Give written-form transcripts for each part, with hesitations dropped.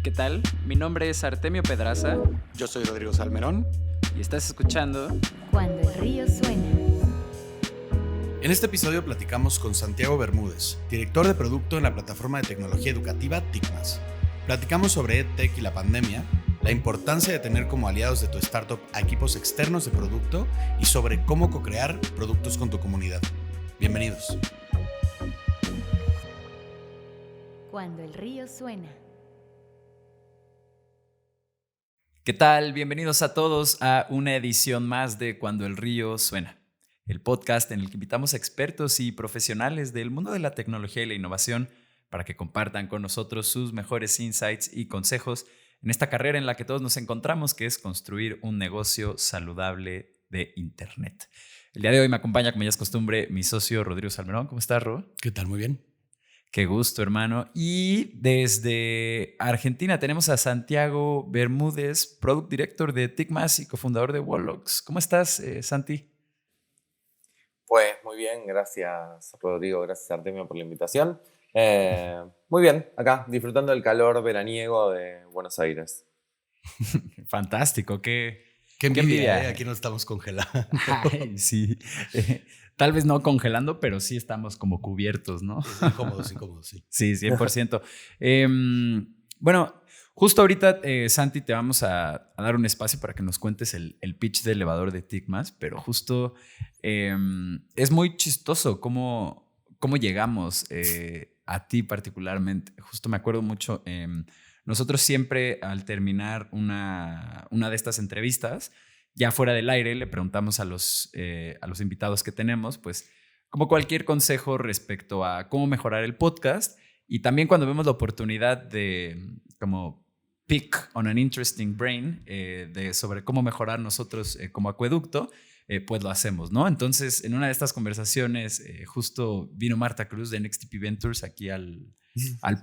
¿Qué tal? Mi nombre es Artemio Pedraza Yo soy Rodrigo Salmerón. y estás escuchando Cuando el río suena. En este episodio platicamos con Santiago Bermúdez, director de producto en la plataforma de tecnología educativa TICMAS. Platicamos sobre EdTech y la pandemia, la importancia de tener como aliados de tu startup a equipos externos de producto y sobre cómo co-crear productos con tu comunidad. Bienvenidos. Cuando el río suena. ¿Qué tal? Bienvenidos a todos a una edición más de Cuando el río suena, el podcast en el que invitamos a expertos y profesionales del mundo de la tecnología y la innovación para que compartan con nosotros sus mejores insights y consejos en esta carrera en la que todos nos encontramos, que es construir un negocio saludable de Internet. El día de hoy me acompaña, como ya es costumbre, mi socio Rodrigo Salmerón. ¿Cómo estás, Ro? ¿Qué tal? Muy bien. Qué gusto, hermano. Y desde Argentina tenemos a Santiago Bermúdez, Product Director de TICMAS y cofundador de Wallox. ¿Cómo estás, Santi? Pues muy bien, gracias Rodrigo, gracias Artemio por la invitación. Muy bien, acá disfrutando del calor veraniego de Buenos Aires. Fantástico, qué Qué envidia, envidia. Aquí nos estamos congelando. Ay, sí. Tal vez no congelando, pero sí estamos como cubiertos, ¿no? Incómodos, sí. Sí, 100%. Bueno, justo ahorita, Santi, te vamos a dar un espacio para que nos cuentes el pitch de elevador de TICMAS, pero justo es muy chistoso cómo llegamos a ti particularmente. Justo me acuerdo mucho, nosotros siempre al terminar una de estas entrevistas, ya fuera del aire, le preguntamos a los invitados que tenemos, pues, como cualquier consejo respecto a cómo mejorar el podcast. Y también cuando vemos la oportunidad de como pick on an interesting brain sobre cómo mejorar nosotros como acueducto, pues lo hacemos, ¿no? Entonces, en una de estas conversaciones, justo vino Marta Cruz de NXTP Ventures aquí al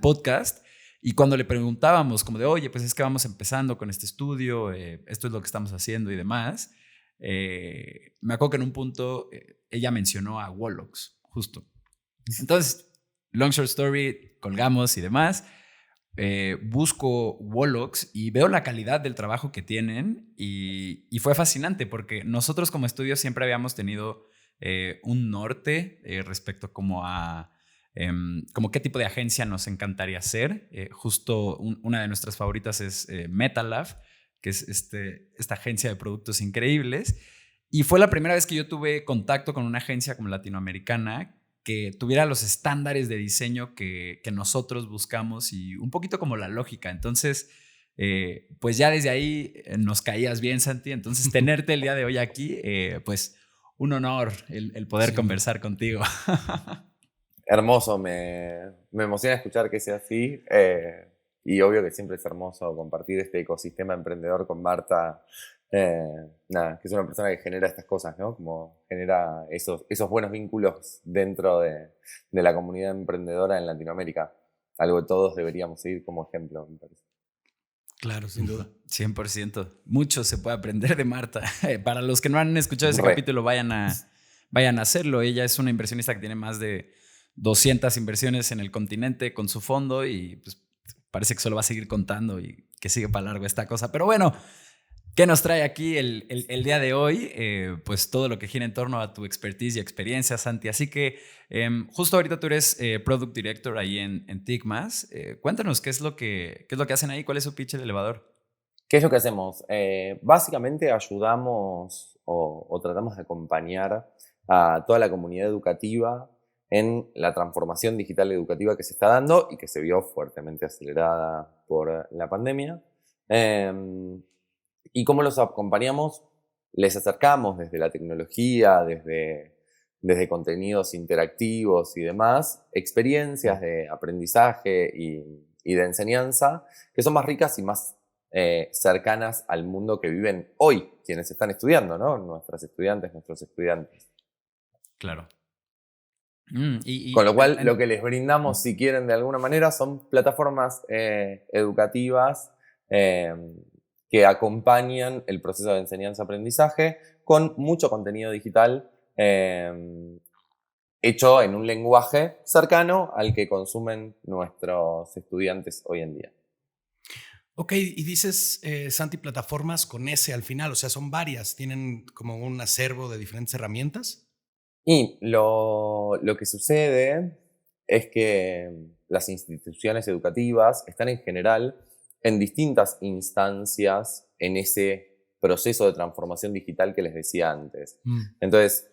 podcast. Y cuando le preguntábamos como de, oye, pues es que vamos empezando con este estudio, esto es lo que estamos haciendo y demás, me acuerdo que en un punto ella mencionó a Wallox, justo. Entonces, long short story, colgamos y demás. Busco Wallox y veo la calidad del trabajo que tienen y fue fascinante porque nosotros como estudio siempre habíamos tenido un norte respecto como a como qué tipo de agencia nos encantaría ser. Justo una de nuestras favoritas es MetaLab, que es esta agencia de productos increíbles. Y fue la primera vez que yo tuve contacto con una agencia como latinoamericana que tuviera los estándares de diseño que nosotros buscamos y un poquito como la lógica. Entonces, pues ya desde ahí nos caías bien, Santi. Entonces, tenerte el día de hoy aquí, pues un honor el poder Sí, conversar contigo. Hermoso, me emociona escuchar que sea así y obvio que siempre es hermoso compartir este ecosistema emprendedor con Marta. Nada, que es una persona que genera estas cosas, ¿no? Como genera esos buenos vínculos dentro de la comunidad emprendedora en Latinoamérica. Algo que todos deberíamos seguir como ejemplo, me parece. Claro, sin duda. 100%. Mucho se puede aprender de Marta. Para los que no han escuchado ese Re. capítulo, vayan a hacerlo. Ella es una inversionista que tiene más de 200 inversiones en el continente con su fondo y pues parece que solo va a seguir contando y que sigue para largo esta cosa. Pero bueno, ¿qué nos trae aquí el día de hoy? Pues todo lo que gira en torno a tu expertise y experiencia, Santi. Así que justo ahorita tú eres Product Director ahí en TICMAS. Cuéntanos qué es lo que hacen ahí, cuál es su pitch del elevador. ¿Qué es lo que hacemos? Básicamente ayudamos o tratamos de acompañar a toda la comunidad educativa en la transformación digital educativa que se está dando y que se vio fuertemente acelerada por la pandemia. ¿Y cómo los acompañamos? Les acercamos desde la tecnología, desde contenidos interactivos y demás, experiencias de aprendizaje y de enseñanza que son más ricas y más cercanas al mundo que viven hoy quienes están estudiando, ¿no? Nuestros estudiantes. Claro. Con lo cual, lo que les brindamos, si quieren, de alguna manera, son plataformas educativas que acompañan el proceso de enseñanza-aprendizaje con mucho contenido digital hecho en un lenguaje cercano al que consumen nuestros estudiantes hoy en día. Ok, y dices, Santi, plataformas con S al final, o sea, son varias, tienen como un acervo de diferentes herramientas. Y lo que sucede es que las instituciones educativas están en general en distintas instancias en ese proceso de transformación digital que les decía antes. Mm. Entonces,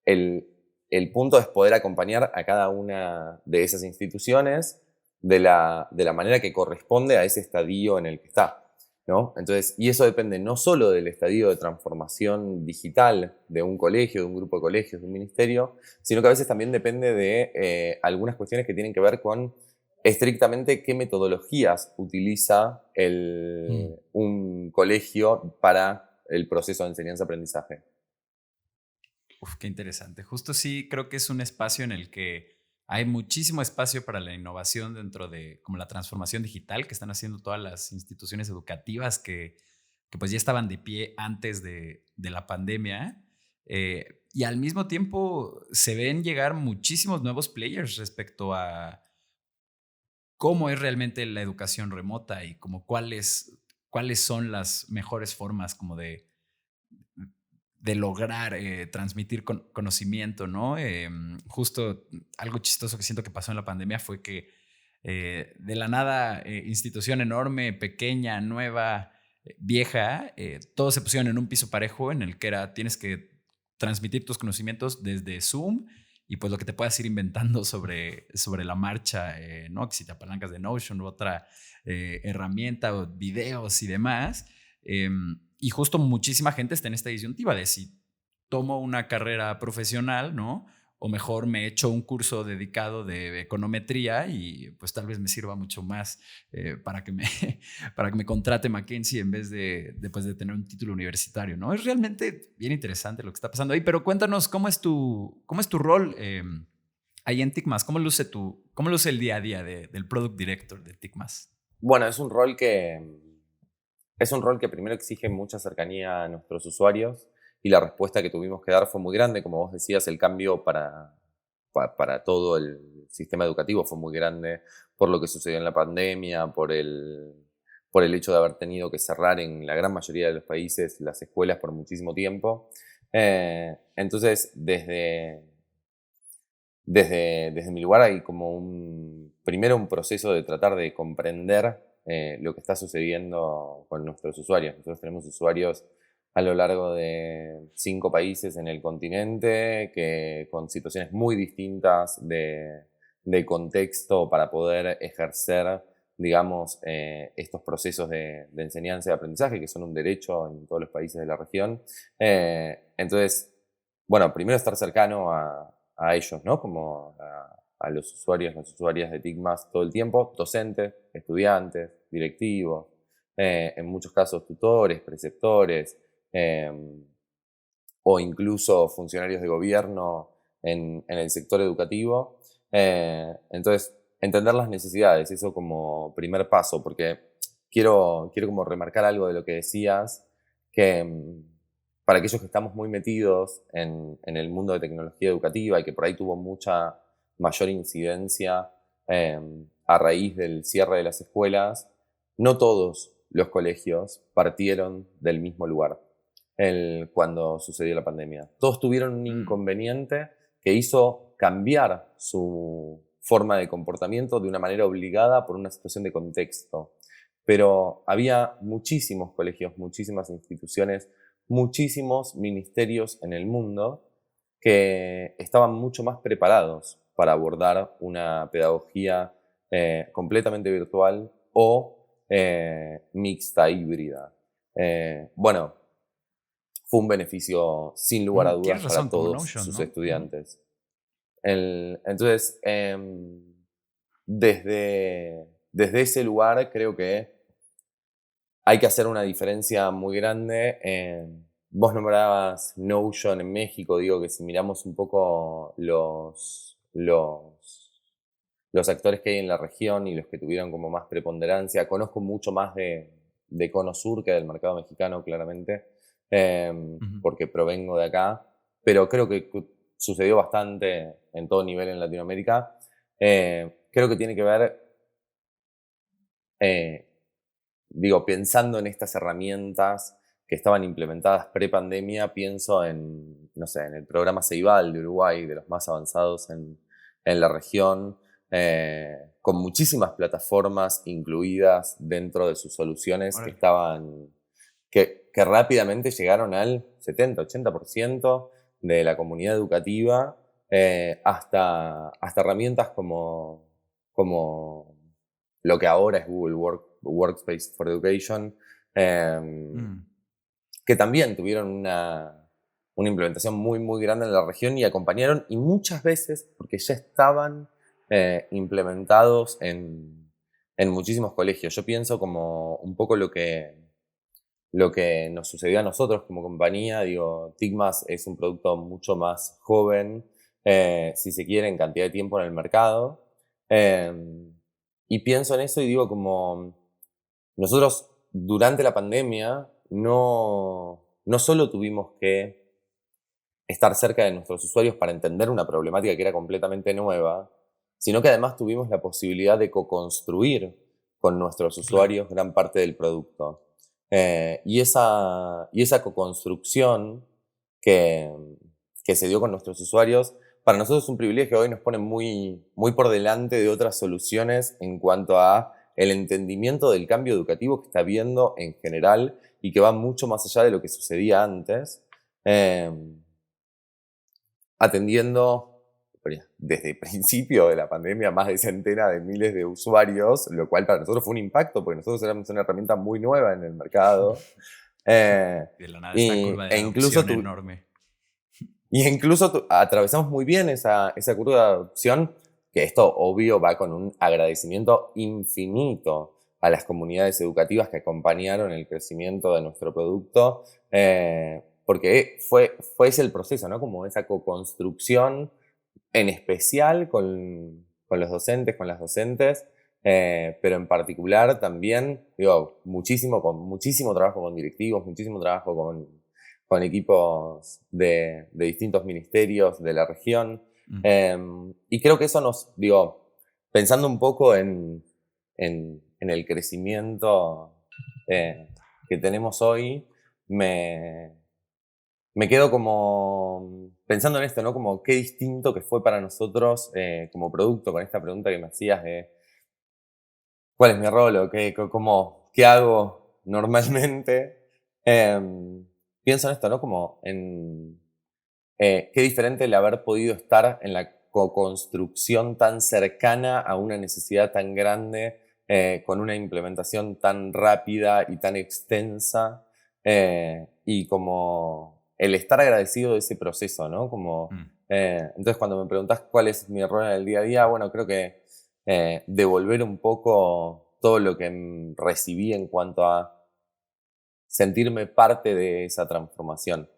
el, el punto es poder acompañar a cada una de esas instituciones de la manera que corresponde a ese estadio en el que está, ¿no? Entonces, y eso depende no solo del estadio de transformación digital de un colegio, de un grupo de colegios, de un ministerio, sino que a veces también depende de algunas cuestiones que tienen que ver con estrictamente qué metodologías utiliza un colegio para el proceso de enseñanza-aprendizaje. Uf, qué interesante. Justo sí creo que es un espacio en el que hay muchísimo espacio para la innovación dentro de como la transformación digital que están haciendo todas las instituciones educativas que pues ya estaban de pie antes de la pandemia. Y al mismo tiempo se ven llegar muchísimos nuevos players respecto a cómo es realmente la educación remota y como cuáles son las mejores formas como de lograr transmitir conocimiento, ¿no? Justo algo chistoso que siento que pasó en la pandemia fue que de la nada, institución enorme, pequeña, nueva, vieja, todos se pusieron en un piso parejo en el que tienes que transmitir tus conocimientos desde Zoom y pues lo que te puedas ir inventando sobre la marcha, ¿no? Que si te apalancas de Notion u otra herramienta o videos y demás. Y justo muchísima gente está en esta disyuntiva de si tomo una carrera profesional, ¿no? O mejor me echo un curso dedicado de econometría y pues tal vez me sirva mucho más para para que me contrate McKinsey en vez pues, de tener un título universitario, ¿no? Es realmente bien interesante lo que está pasando ahí, pero cuéntanos, cómo es tu rol ahí en TICMAS? ¿Cómo luce el día a día del Product Director de TICMAS? Bueno, es un rol que primero exige mucha cercanía a nuestros usuarios y la respuesta que tuvimos que dar fue muy grande. Como vos decías, el cambio para todo el sistema educativo fue muy grande por lo que sucedió en la pandemia, por el hecho de haber tenido que cerrar en la gran mayoría de los países las escuelas por muchísimo tiempo. Entonces, desde mi lugar hay como primero un proceso de tratar de comprender lo que está sucediendo con nuestros usuarios. Nosotros tenemos usuarios a lo largo de 5 países en el continente, con situaciones muy distintas de contexto para poder ejercer, digamos, estos procesos de enseñanza y aprendizaje, que son un derecho en todos los países de la región. Entonces, bueno, primero estar cercano a ellos, ¿no? Como a los usuarios, las usuarias de TICMAS todo el tiempo, docentes, estudiantes, directivos, en muchos casos tutores, preceptores, o incluso funcionarios de gobierno en el sector educativo. Entonces, entender las necesidades, eso como primer paso, porque quiero como remarcar algo de lo que decías, que para aquellos que estamos muy metidos en el mundo de tecnología educativa y que por ahí tuvo mucha mayor incidencia a raíz del cierre de las escuelas, no todos los colegios partieron del mismo lugar cuando sucedió la pandemia. Todos tuvieron un inconveniente que hizo cambiar su forma de comportamiento de una manera obligada por una situación de contexto. Pero había muchísimos colegios, muchísimas instituciones, muchísimos ministerios en el mundo que estaban mucho más preparados para abordar una pedagogía completamente virtual o mixta, híbrida. Bueno, fue un beneficio sin lugar a dudas Tienes razón, para como todos Notion, sus ¿no? estudiantes. Entonces, desde ese lugar creo que hay que hacer una diferencia muy grande. Vos nombrabas Notion en México, digo que si miramos un poco los actores que hay en la región y los que tuvieron como más preponderancia, conozco mucho más de Cono Sur que del mercado mexicano, claramente, porque provengo de acá, pero creo que sucedió bastante en todo nivel en Latinoamérica. Creo que tiene que ver pensando en estas herramientas que estaban implementadas pre-pandemia, pienso en, no sé, en el programa Ceibal de Uruguay, de los más avanzados en la región, con muchísimas plataformas incluidas dentro de sus soluciones que estaban, que rápidamente llegaron al 70-80% de la comunidad educativa, hasta herramientas como lo que ahora es Google Workspace for Education, que también tuvieron una implementación muy, muy grande en la región y acompañaron, y muchas veces, porque ya estaban implementados en muchísimos colegios. Yo pienso como un poco lo que nos sucedió a nosotros como compañía. TICMAS es un producto mucho más joven, si se quiere, en cantidad de tiempo en el mercado. Y pienso en eso y digo como nosotros durante la pandemia no solo tuvimos que estar cerca de nuestros usuarios para entender una problemática que era completamente nueva, sino que además tuvimos la posibilidad de co-construir con nuestros usuarios gran parte del producto. Y esa co-construcción que se dio con nuestros usuarios, para nosotros es un privilegio. Hoy nos pone muy, muy por delante de otras soluciones en cuanto a el entendimiento del cambio educativo que está habiendo en general y que va mucho más allá de lo que sucedía antes, atendiendo desde el principio de la pandemia más de centenas de miles de usuarios, lo cual para nosotros fue un impacto porque nosotros éramos una herramienta muy nueva en el mercado. De la nada, esta curva de adopción enorme. Y incluso atravesamos muy bien esa curva de adopción, que esto obvio va con un agradecimiento infinito a las comunidades educativas que acompañaron el crecimiento de nuestro producto, porque fue ese el proceso, ¿no? Como esa co-construcción, en especial con los docentes, con las docentes, pero en particular también, muchísimo trabajo con directivos, muchísimo trabajo con equipos de distintos ministerios de la región. Y creo que eso nos, pensando un poco en el crecimiento que tenemos hoy, me quedo como pensando en esto, ¿no? Como qué distinto que fue para nosotros como producto, con esta pregunta que me hacías de ¿cuál es mi rol o qué hago normalmente? Pienso en esto, ¿no? Como en qué diferente el haber podido estar en la co-construcción tan cercana a una necesidad tan grande, con una implementación tan rápida y tan extensa, y como el estar agradecido de ese proceso, ¿no? Como, entonces cuando me preguntás cuál es mi rol en el día a día, bueno, creo que devolver un poco todo lo que recibí en cuanto a sentirme parte de esa transformación.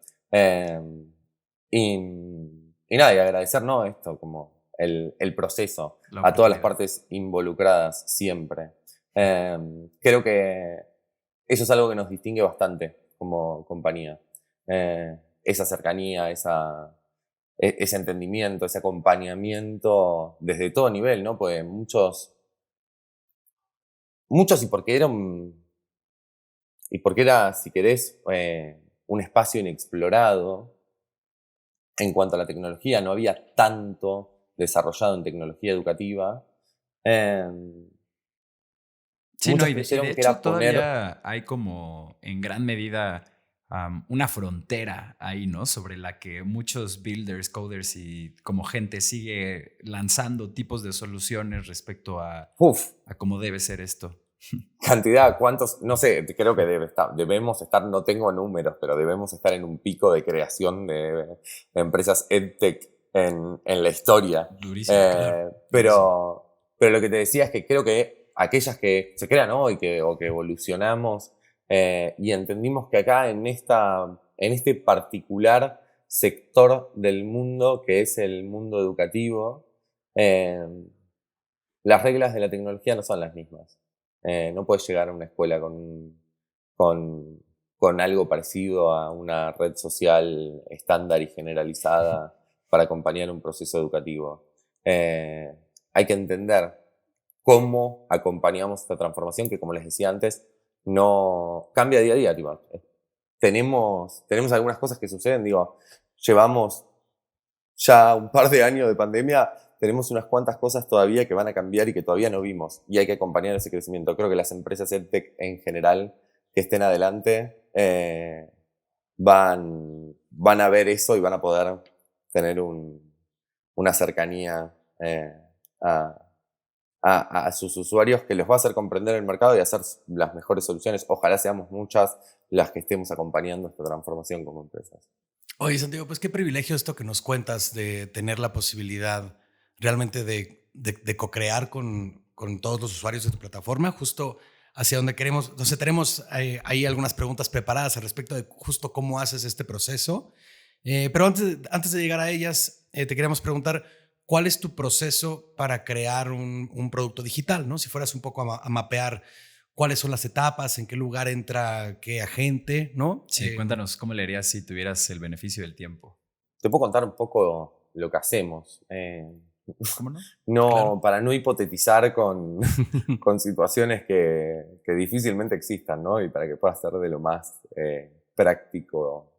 Y nada, y agradecer, ¿no? Esto, como el proceso, a todas las partes involucradas siempre. Creo que eso es algo que nos distingue bastante como compañía. Esa cercanía, ese entendimiento, ese acompañamiento desde todo nivel, ¿no? Pues muchos y porque era, si querés, un espacio inexplorado en cuanto a la tecnología, no había tanto desarrollado en tecnología educativa. Sí, no, y de hecho todavía hay como en gran medida una frontera ahí, ¿no? Sobre la que muchos builders, coders y como gente sigue lanzando tipos de soluciones respecto a cómo debe ser esto. Cantidad, cuántos, no sé, creo que debemos estar, no tengo números, pero debemos estar en un pico de creación de empresas EdTech en la historia. Durísimo, claro. Pero lo que te decía es que creo que aquellas que se crean hoy o que evolucionamos, y entendimos que acá en este particular sector del mundo, que es el mundo educativo, las reglas de la tecnología no son las mismas. No puedes llegar a una escuela con algo parecido a una red social estándar y generalizada para acompañar un proceso educativo. Hay que entender cómo acompañamos esta transformación que, como les decía antes, no cambia día a día, tipo, tenemos algunas cosas que suceden, digo, llevamos ya un par de años de pandemia, tenemos unas cuantas cosas todavía que van a cambiar y que todavía no vimos, y hay que acompañar ese crecimiento. Creo que las empresas EdTech en general que estén adelante van a ver eso y van a poder tener una cercanía a sus usuarios que les va a hacer comprender el mercado y hacer las mejores soluciones. Ojalá seamos muchas las que estemos acompañando esta transformación como empresas. Oye, Santiago, pues qué privilegio esto que nos cuentas de tener la posibilidad realmente de co-crear con todos los usuarios de tu plataforma, justo hacia donde queremos. Entonces, tenemos ahí algunas preguntas preparadas al respecto de justo cómo haces este proceso. Pero antes de llegar a ellas, te queríamos preguntar, ¿cuál es tu proceso para crear un producto digital? ¿No? Si fueras un poco a mapear cuáles son las etapas, en qué lugar entra qué agente, ¿no? Sí, cuéntanos cómo le harías si tuvieras el beneficio del tiempo. Te puedo contar un poco lo que hacemos. ¿Cómo no? No, Claro. para no hipotetizar con situaciones que difícilmente existan, ¿no? Y para que pueda ser de lo más práctico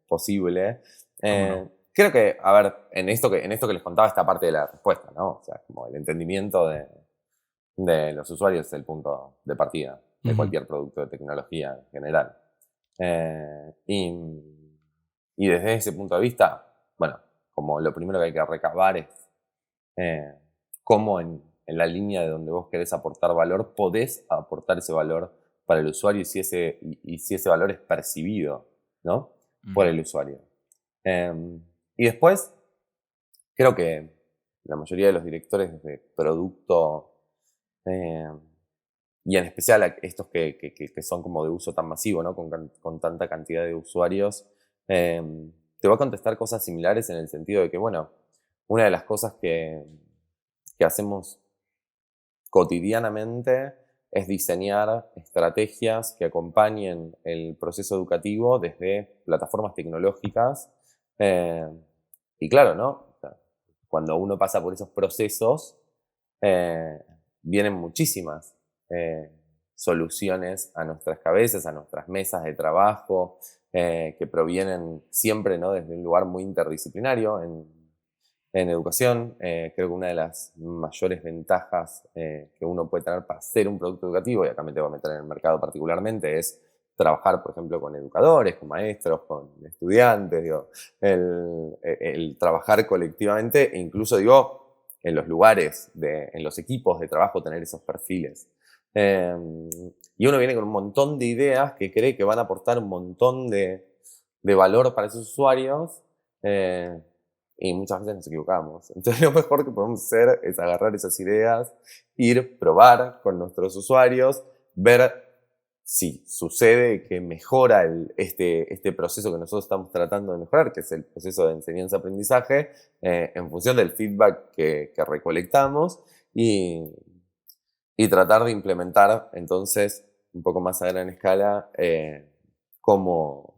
posible. ¿Cómo no? Creo que, a ver, en esto que les contaba está parte de la respuesta, ¿no? O sea, como el entendimiento de los usuarios es el punto de partida de cualquier producto de tecnología en general. Y desde ese punto de vista, bueno, como lo primero que hay que recabar es cómo en la línea de donde vos querés aportar valor, podés aportar ese valor para el usuario y si ese valor es percibido, ¿no? Por el usuario. Y después, creo que la mayoría de los directores de producto, y en especial estos que son como de uso tan masivo, ¿no? Con tanta cantidad de usuarios, te va a contestar cosas similares en el sentido de que, bueno, una de las cosas que hacemos cotidianamente es diseñar estrategias que acompañen el proceso educativo desde plataformas tecnológicas. Y claro, ¿no? O sea, cuando uno pasa por esos procesos, vienen muchísimas soluciones a nuestras cabezas, a nuestras mesas de trabajo, que provienen siempre, ¿no? Desde un lugar muy interdisciplinario. En educación, creo que una de las mayores ventajas que uno puede tener para hacer un producto educativo, y acá me tengo que meter en el mercado particularmente, es trabajar, por ejemplo, con educadores, con maestros, con estudiantes, digo, el trabajar colectivamente e incluso, digo, en los lugares, en los equipos de trabajo, tener esos perfiles. Y uno viene con un montón de ideas que cree que van a aportar un montón de valor para esos usuarios, y muchas veces nos equivocamos. Entonces lo mejor que podemos hacer es agarrar esas ideas, ir, probar con nuestros usuarios, ver si sucede que mejora este proceso que nosotros estamos tratando de mejorar, que es el proceso de enseñanza-aprendizaje, en función del feedback que recolectamos y tratar de implementar entonces un poco más a gran escala como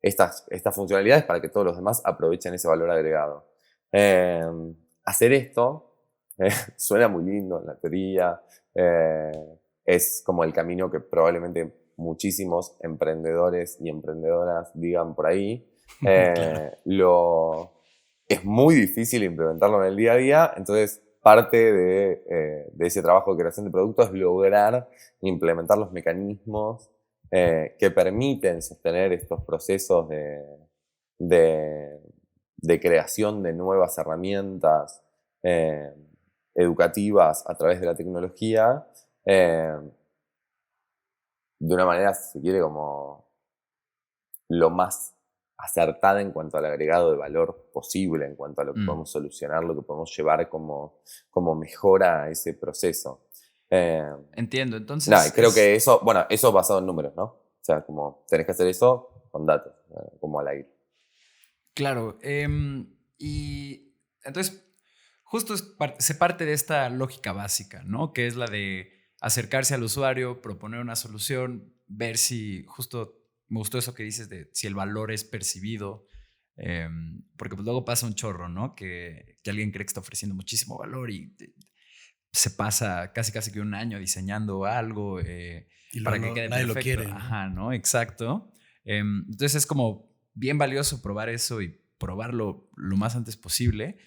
estas funcionalidades para que todos los demás aprovechen ese valor agregado. Hacer esto suena muy lindo en la teoría, es como el camino que probablemente muchísimos emprendedores y emprendedoras digan por ahí. Claro. Es muy difícil implementarlo en el día a día, entonces parte de ese trabajo de creación de productos es lograr implementar los mecanismos que permiten sostener estos procesos de creación de nuevas herramientas educativas a través de la tecnología, de una manera, si se quiere, como lo más acertada en cuanto al agregado de valor posible, en cuanto a lo que podemos solucionar, lo que podemos llevar como mejora a ese proceso. Entiendo, entonces... Nada, creo que eso basado en números, ¿no? O sea, como tenés que hacer eso con datos, como al aire. Claro, y entonces justo se parte de esta lógica básica, ¿no? Que es la de acercarse al usuario, proponer una solución, ver si justo... Me gustó eso que dices de si el valor es percibido, porque pues luego pasa un chorro, ¿no? Que alguien cree que está ofreciendo muchísimo valor y se pasa casi que un año diseñando algo Y para luego que quede nadie lo perfecto. quiere, ¿no? Ajá, ¿no? Exacto. Entonces es como bien valioso probar eso y probarlo lo más antes posible.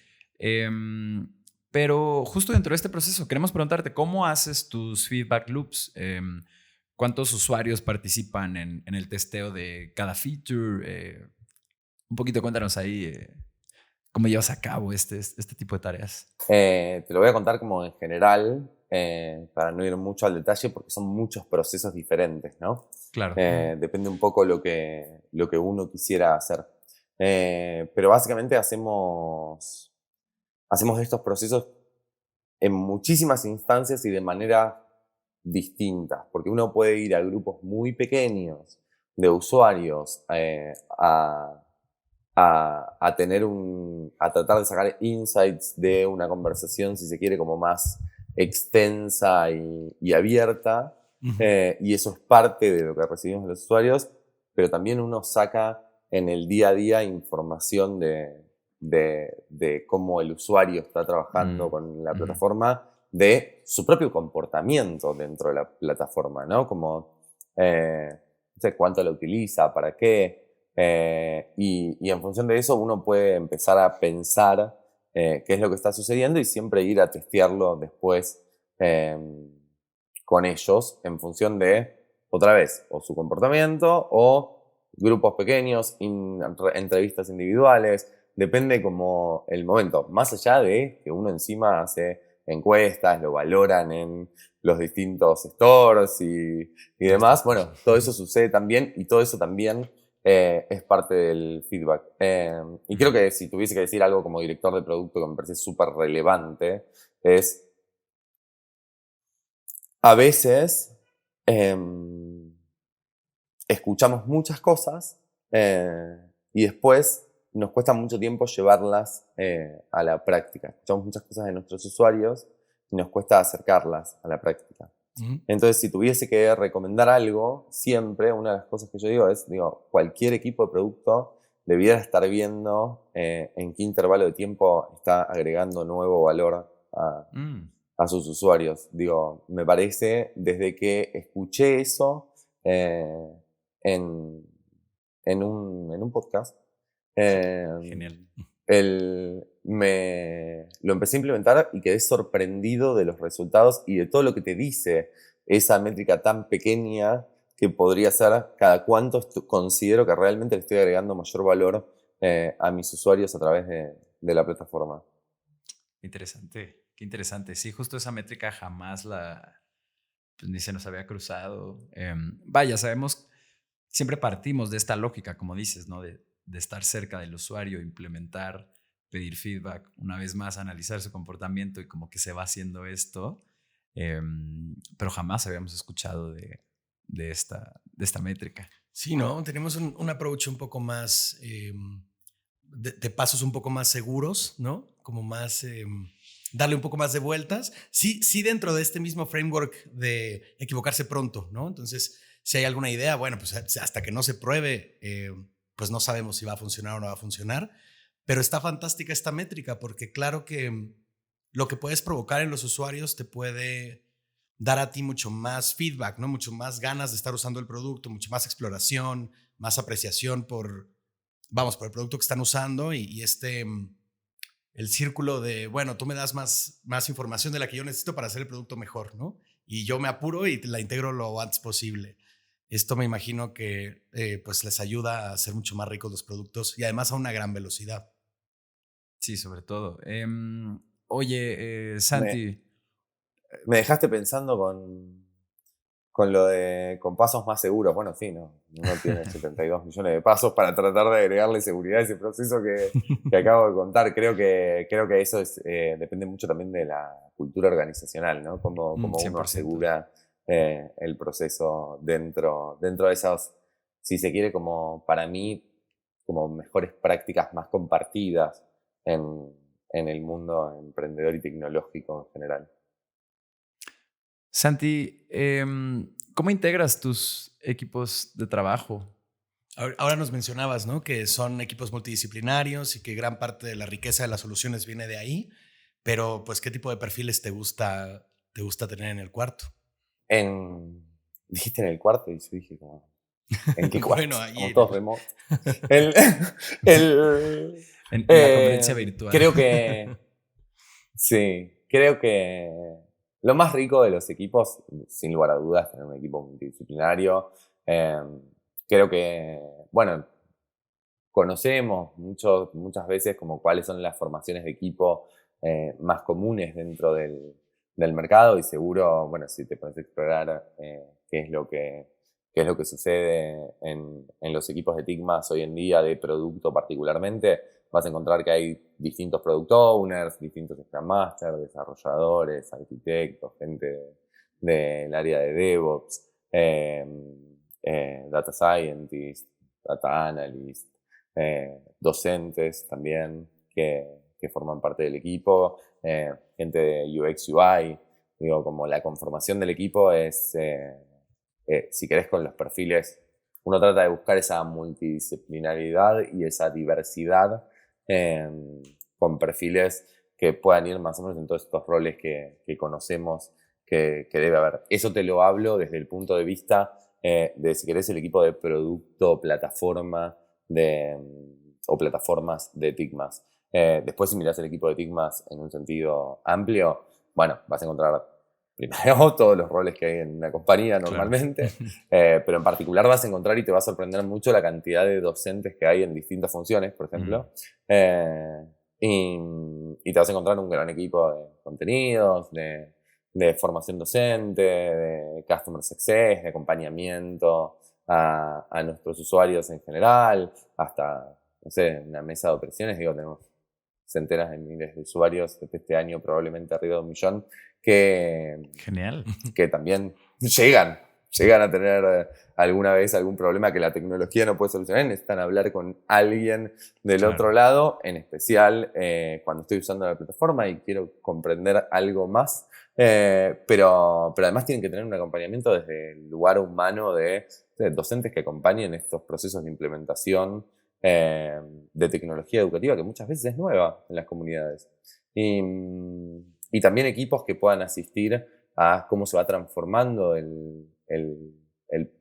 Pero justo dentro de este proceso queremos preguntarte cómo haces tus feedback loops. ¿Cuántos usuarios participan en el testeo de cada feature? Un poquito cuéntanos ahí cómo llevas a cabo este tipo de tareas. Te lo voy a contar como en general, para no ir mucho al detalle, porque son muchos procesos diferentes, ¿no? Claro. Depende un poco lo que uno quisiera hacer. Pero básicamente hacemos estos procesos en muchísimas instancias y de manera distintas, porque uno puede ir a grupos muy pequeños de usuarios a tratar de sacar insights de una conversación, si se quiere, como más extensa y abierta. Ujú. Y eso es parte de lo que recibimos de los usuarios, pero también uno saca en el día a día información de cómo el usuario está trabajando con la plataforma, de su propio comportamiento dentro de la plataforma, ¿no? Como, no sé, cuánto la utiliza, para qué. Y en función de eso uno puede empezar a pensar qué es lo que está sucediendo y siempre ir a testearlo después con ellos en función de, otra vez, o su comportamiento o grupos pequeños, entrevistas individuales, depende como el momento, más allá de que uno encima hace encuestas, lo valoran en los distintos stores y demás. Bueno, todo eso sucede también y todo eso también es parte del feedback. Y creo que si tuviese que decir algo como director de producto que me parece súper relevante, es a veces escuchamos muchas cosas y después nos cuesta mucho tiempo llevarlas a la práctica. Escuchamos muchas cosas de nuestros usuarios y nos cuesta acercarlas a la práctica. Ujú. Entonces, si tuviese que recomendar algo, siempre una de las cosas que yo digo es, cualquier equipo de producto debiera estar viendo en qué intervalo de tiempo está agregando nuevo valor a sus usuarios. Me parece, desde que escuché eso en un podcast, Genial. lo empecé a implementar y quedé sorprendido de los resultados y de todo lo que te dice esa métrica tan pequeña que podría ser cada cuánto considero que realmente le estoy agregando mayor valor a mis usuarios a través de la plataforma. Interesante, qué interesante. Sí, justo esa métrica jamás pues, ni se nos había cruzado. Vaya, sabemos, siempre partimos de esta lógica, como dices, ¿no? De estar cerca del usuario, implementar, pedir feedback, una vez más analizar su comportamiento y como que se va haciendo esto. Pero jamás habíamos escuchado de esta métrica. Sí, ¿no? Tenemos un approach un poco más de pasos un poco más seguros, ¿no? Como más darle un poco más de vueltas. Sí, dentro de este mismo framework de equivocarse pronto, ¿no? Entonces, si hay alguna idea, bueno, pues hasta que no se pruebe, pues no sabemos si va a funcionar o no va a funcionar. Pero está fantástica esta métrica porque claro que lo que puedes provocar en los usuarios te puede dar a ti mucho más feedback, ¿no? Mucho más ganas de estar usando el producto, mucho más exploración, más apreciación por el producto que están usando y el círculo de, bueno, tú me das más información de la que yo necesito para hacer el producto mejor, ¿no? Y yo me apuro y la integro lo antes posible. Esto me imagino que pues les ayuda a hacer mucho más ricos los productos y además a una gran velocidad. Sí, sobre todo. Oye, Santi. Me dejaste pensando con pasos más seguros. Bueno, sí, no tiene 72 millones de pasos para tratar de agregarle seguridad a ese proceso que acabo de contar. Creo que eso depende mucho también de la cultura organizacional, ¿no? Cómo uno 100%. asegura el proceso dentro de esas, si se quiere, como para mí, como mejores prácticas más compartidas en el mundo emprendedor y tecnológico en general. Santi, ¿cómo integras tus equipos de trabajo? Ahora nos mencionabas, ¿no? Que son equipos multidisciplinarios y que gran parte de la riqueza de las soluciones viene de ahí, pero pues ¿qué tipo de perfiles te gusta tener en el cuarto? dijiste en el cuarto y yo dije como, ¿en qué cuarto? Bueno, ahí Como era. todos remotos. El, el, En la conferencia virtual. creo que, sí, creo que lo más rico de los equipos, sin lugar a dudas, tener un equipo multidisciplinario. Creo que, bueno, conocemos muchas veces como cuáles son las formaciones de equipo más comunes dentro del mercado y seguro, bueno, si te pones a explorar qué es lo que sucede en los equipos de TICMAS hoy en día de producto particularmente, vas a encontrar que hay distintos product owners, distintos Scrum Masters, desarrolladores, arquitectos, gente del área de DevOps, Data Scientist, Data Analyst, docentes también que forman parte del equipo, gente de UX UI. Digo, como la conformación del equipo es, si querés, con los perfiles, uno trata de buscar esa multidisciplinaridad y esa diversidad con perfiles que puedan ir más o menos en todos estos roles que conocemos que debe haber. Eso te lo hablo desde el punto de vista de, si querés, el equipo de producto, plataforma o plataformas de TICMAS. Después, si mirás el equipo de TICMAS en un sentido amplio, bueno, vas a encontrar primero todos los roles que hay en una compañía normalmente, pero en particular vas a encontrar y te va a sorprender mucho la cantidad de docentes que hay en distintas funciones, por ejemplo, y te vas a encontrar un gran equipo de contenidos, de formación docente, de customer success, de acompañamiento a nuestros usuarios en general, hasta, no sé, una mesa de operaciones. Digo, tenemos centenas de miles de usuarios este año, probablemente arriba de 1 millón, Genial. que también llegan a tener alguna vez algún problema que la tecnología no puede solucionar, necesitan hablar con alguien del otro lado, en especial cuando estoy usando la plataforma y quiero comprender algo más, pero además tienen que tener un acompañamiento desde el lugar humano de docentes que acompañen estos procesos de implementación de tecnología educativa que muchas veces es nueva en las comunidades. Y también equipos que puedan asistir a cómo se va transformando el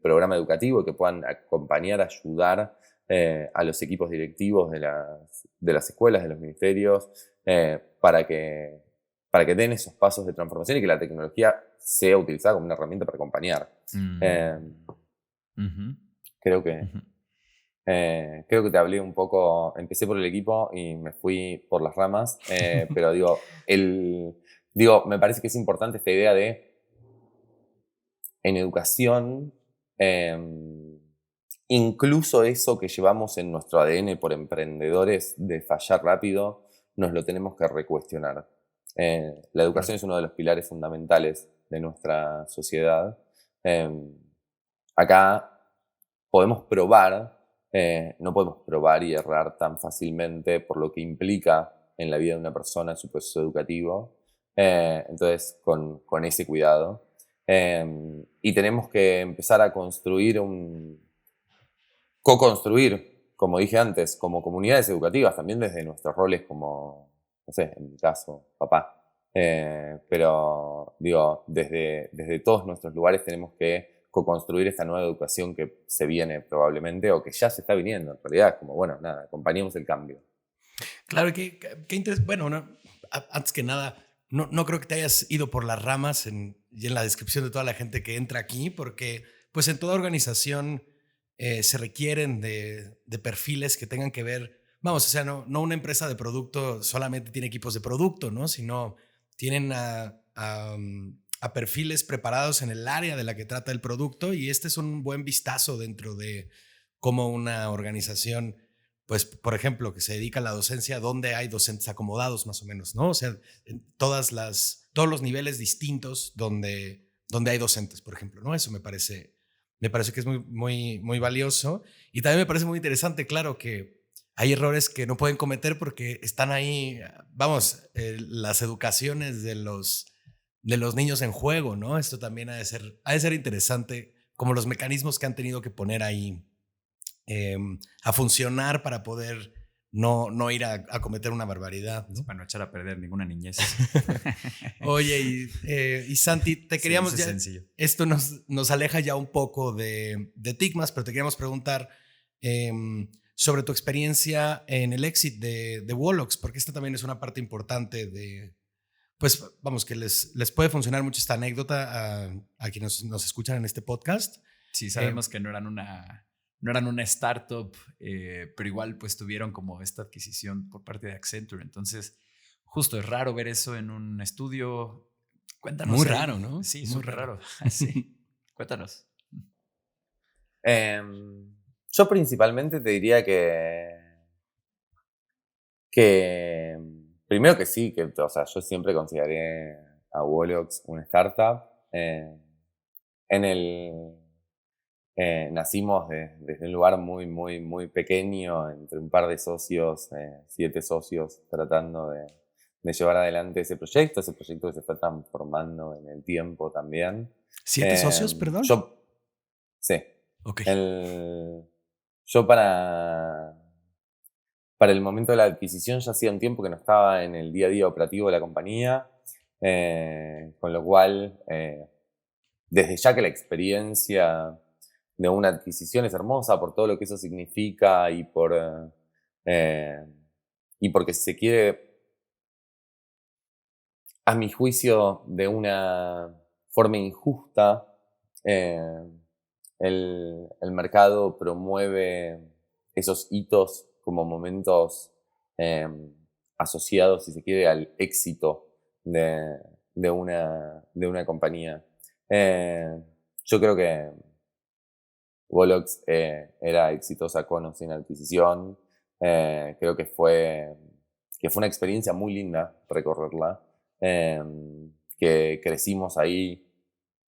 programa educativo y que puedan acompañar, ayudar a los equipos directivos de las escuelas, de los ministerios, para que den esos pasos de transformación y que la tecnología sea utilizada como una herramienta para acompañar. Creo que te hablé un poco, empecé por el equipo y me fui por las ramas, pero me parece que es importante esta idea de, en educación, incluso eso que llevamos en nuestro ADN por emprendedores de fallar rápido, nos lo tenemos que recuestionar. La educación es uno de los pilares fundamentales de nuestra sociedad. Acá podemos probar, no podemos probar y errar tan fácilmente por lo que implica en la vida de una persona su proceso educativo. Entonces, con ese cuidado. Y tenemos que empezar a co-construir, como dije antes, como comunidades educativas, también desde nuestros roles como, no sé, en mi caso, papá. Pero, digo, desde todos nuestros lugares tenemos que co-construir esta nueva educación que se viene probablemente o que ya se está viniendo. En realidad, como, bueno, nada, acompañemos el cambio. Claro, qué interesante. Bueno, antes que nada, no creo que te hayas ido por las ramas y en la descripción de toda la gente que entra aquí, porque pues en toda organización se requieren de perfiles que tengan que ver, vamos, o sea, no una empresa de producto solamente tiene equipos de producto, ¿no? Sino tienen a perfiles preparados en el área de la que trata el producto, y este es un buen vistazo dentro de cómo una organización, pues, por ejemplo, que se dedica a la docencia, donde hay docentes acomodados más o menos, ¿no? O sea, en todos los niveles distintos donde hay docentes, por ejemplo, ¿no? Eso me parece que es muy, muy, muy valioso, y también me parece muy interesante, claro, que hay errores que no pueden cometer porque están ahí, vamos, las educaciones de los niños en juego, ¿no? Esto también ha de ser interesante, como los mecanismos que han tenido que poner ahí a funcionar para poder no ir a cometer una barbaridad, ¿no? Para no echar a perder ninguna niñez. Oye, y Santi, te queríamos Sí, eso es ya, sencillo. esto nos aleja ya un poco de Ticmas, pero te queríamos preguntar sobre tu experiencia en el exit de Wolox, porque esta también es una parte importante de, pues vamos, que les puede funcionar mucho esta anécdota a quienes nos escuchan en este podcast. Sí, sabemos que no eran una startup, pero igual pues tuvieron como esta adquisición por parte de Accenture. Entonces, justo es raro ver eso en un estudio. Cuéntanos. Muy raro, ¿no? Sí, Muy súper raro. Sí, cuéntanos. Yo principalmente te diría que primero que sí, que o sea, yo siempre consideré a Wolox una startup. Nacimos desde un lugar muy, muy, muy pequeño, entre un par de socios, 7 socios, tratando de llevar adelante ese proyecto que se fue transformando en el tiempo también. ¿7 socios, perdón? Sí. Ok. Yo para el momento de la adquisición ya hacía un tiempo que no estaba en el día a día operativo de la compañía, con lo cual, desde ya que la experiencia de una adquisición es hermosa por todo lo que eso significa y porque se quiere, a mi juicio, de una forma injusta, el mercado promueve esos hitos como momentos asociados, si se quiere, al éxito de una compañía. Yo creo que Wolox era exitosa con o sin adquisición. Creo que fue una experiencia muy linda recorrerla. Que crecimos ahí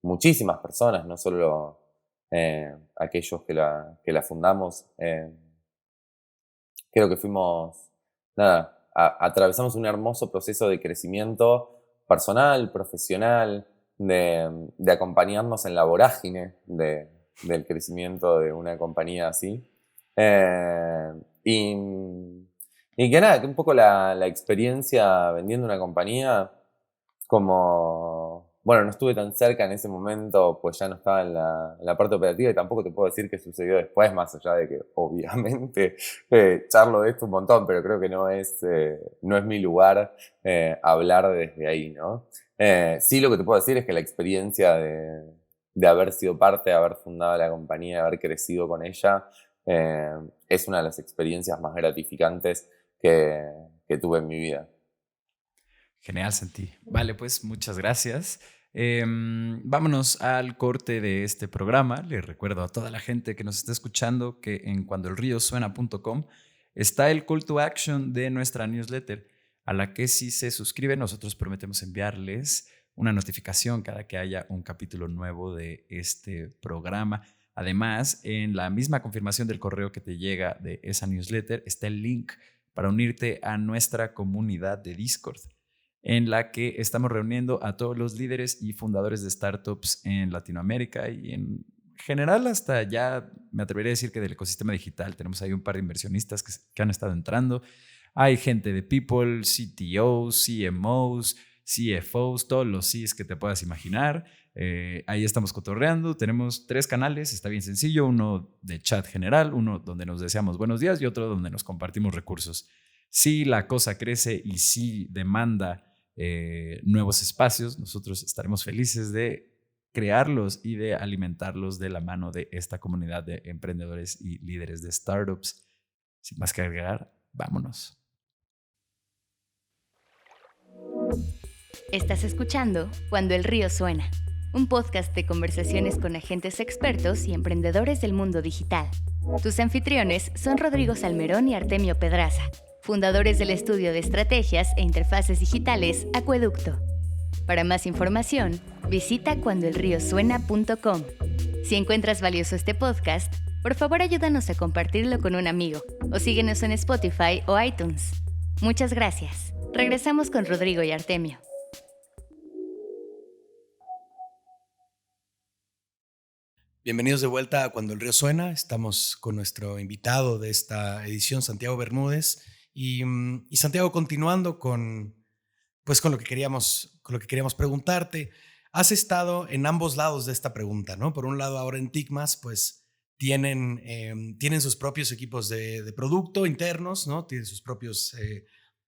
muchísimas personas, no solo aquellos que la fundamos. Creo que atravesamos un hermoso proceso de crecimiento personal, profesional, de acompañarnos en la vorágine del crecimiento de una compañía así. Y que nada, que un poco la experiencia vendiendo una compañía, como, bueno, no estuve tan cerca en ese momento, pues ya no estaba en la parte operativa, y tampoco te puedo decir qué sucedió después, más allá de que obviamente charlo de esto un montón, pero creo que no es mi lugar hablar desde ahí, ¿no? Sí, lo que te puedo decir es que la experiencia de haber sido parte, de haber fundado la compañía, de haber crecido con ella, es una de las experiencias más gratificantes que tuve en mi vida. Genial, Santi. Vale, pues muchas gracias. Vámonos al corte de este programa. Les recuerdo a toda la gente que nos está escuchando que en cuandoelriosuena.com está el call to action de nuestra newsletter, a la que si se suscriben nosotros prometemos enviarles una notificación cada que haya un capítulo nuevo de este programa. Además, en la misma confirmación del correo que te llega de esa newsletter está el link para unirte a nuestra comunidad de Discord, en la que estamos reuniendo a todos los líderes y fundadores de startups en Latinoamérica y en general hasta ya me atrevería a decir que del ecosistema digital. Tenemos ahí un par de inversionistas que han estado entrando. Hay gente de People, CTOs, CMOs, CFOs, todos los Cs que te puedas imaginar. Ahí estamos cotorreando. Tenemos 3 canales, está bien sencillo. Uno de chat general, uno donde nos deseamos buenos días y otro donde nos compartimos recursos. Si la cosa crece y si demanda nuevos espacios, nosotros estaremos felices de crearlos y de alimentarlos de la mano de esta comunidad de emprendedores y líderes de startups. Sin más que agregar, vámonos. Estás escuchando Cuando el río suena, un podcast de conversaciones con agentes expertos y emprendedores del mundo digital. Tus anfitriones son Rodrigo Salmerón y Artemio Pedraza, fundadores del estudio de estrategias e interfaces digitales Acueducto. Para más información, visita cuandoelriosuena.com. Si encuentras valioso este podcast, por favor ayúdanos a compartirlo con un amigo o síguenos en Spotify o iTunes. Muchas gracias. Regresamos con Rodrigo y Artemio. Bienvenidos de vuelta a Cuando el Río Suena. Estamos con nuestro invitado de esta edición, Santiago Bermúdez. Y Santiago, continuando con lo que queríamos preguntarte, has estado en ambos lados de esta pregunta, ¿no? Por un lado, ahora en Ticmas, pues tienen sus propios equipos de producto internos, ¿no? Tienen sus propios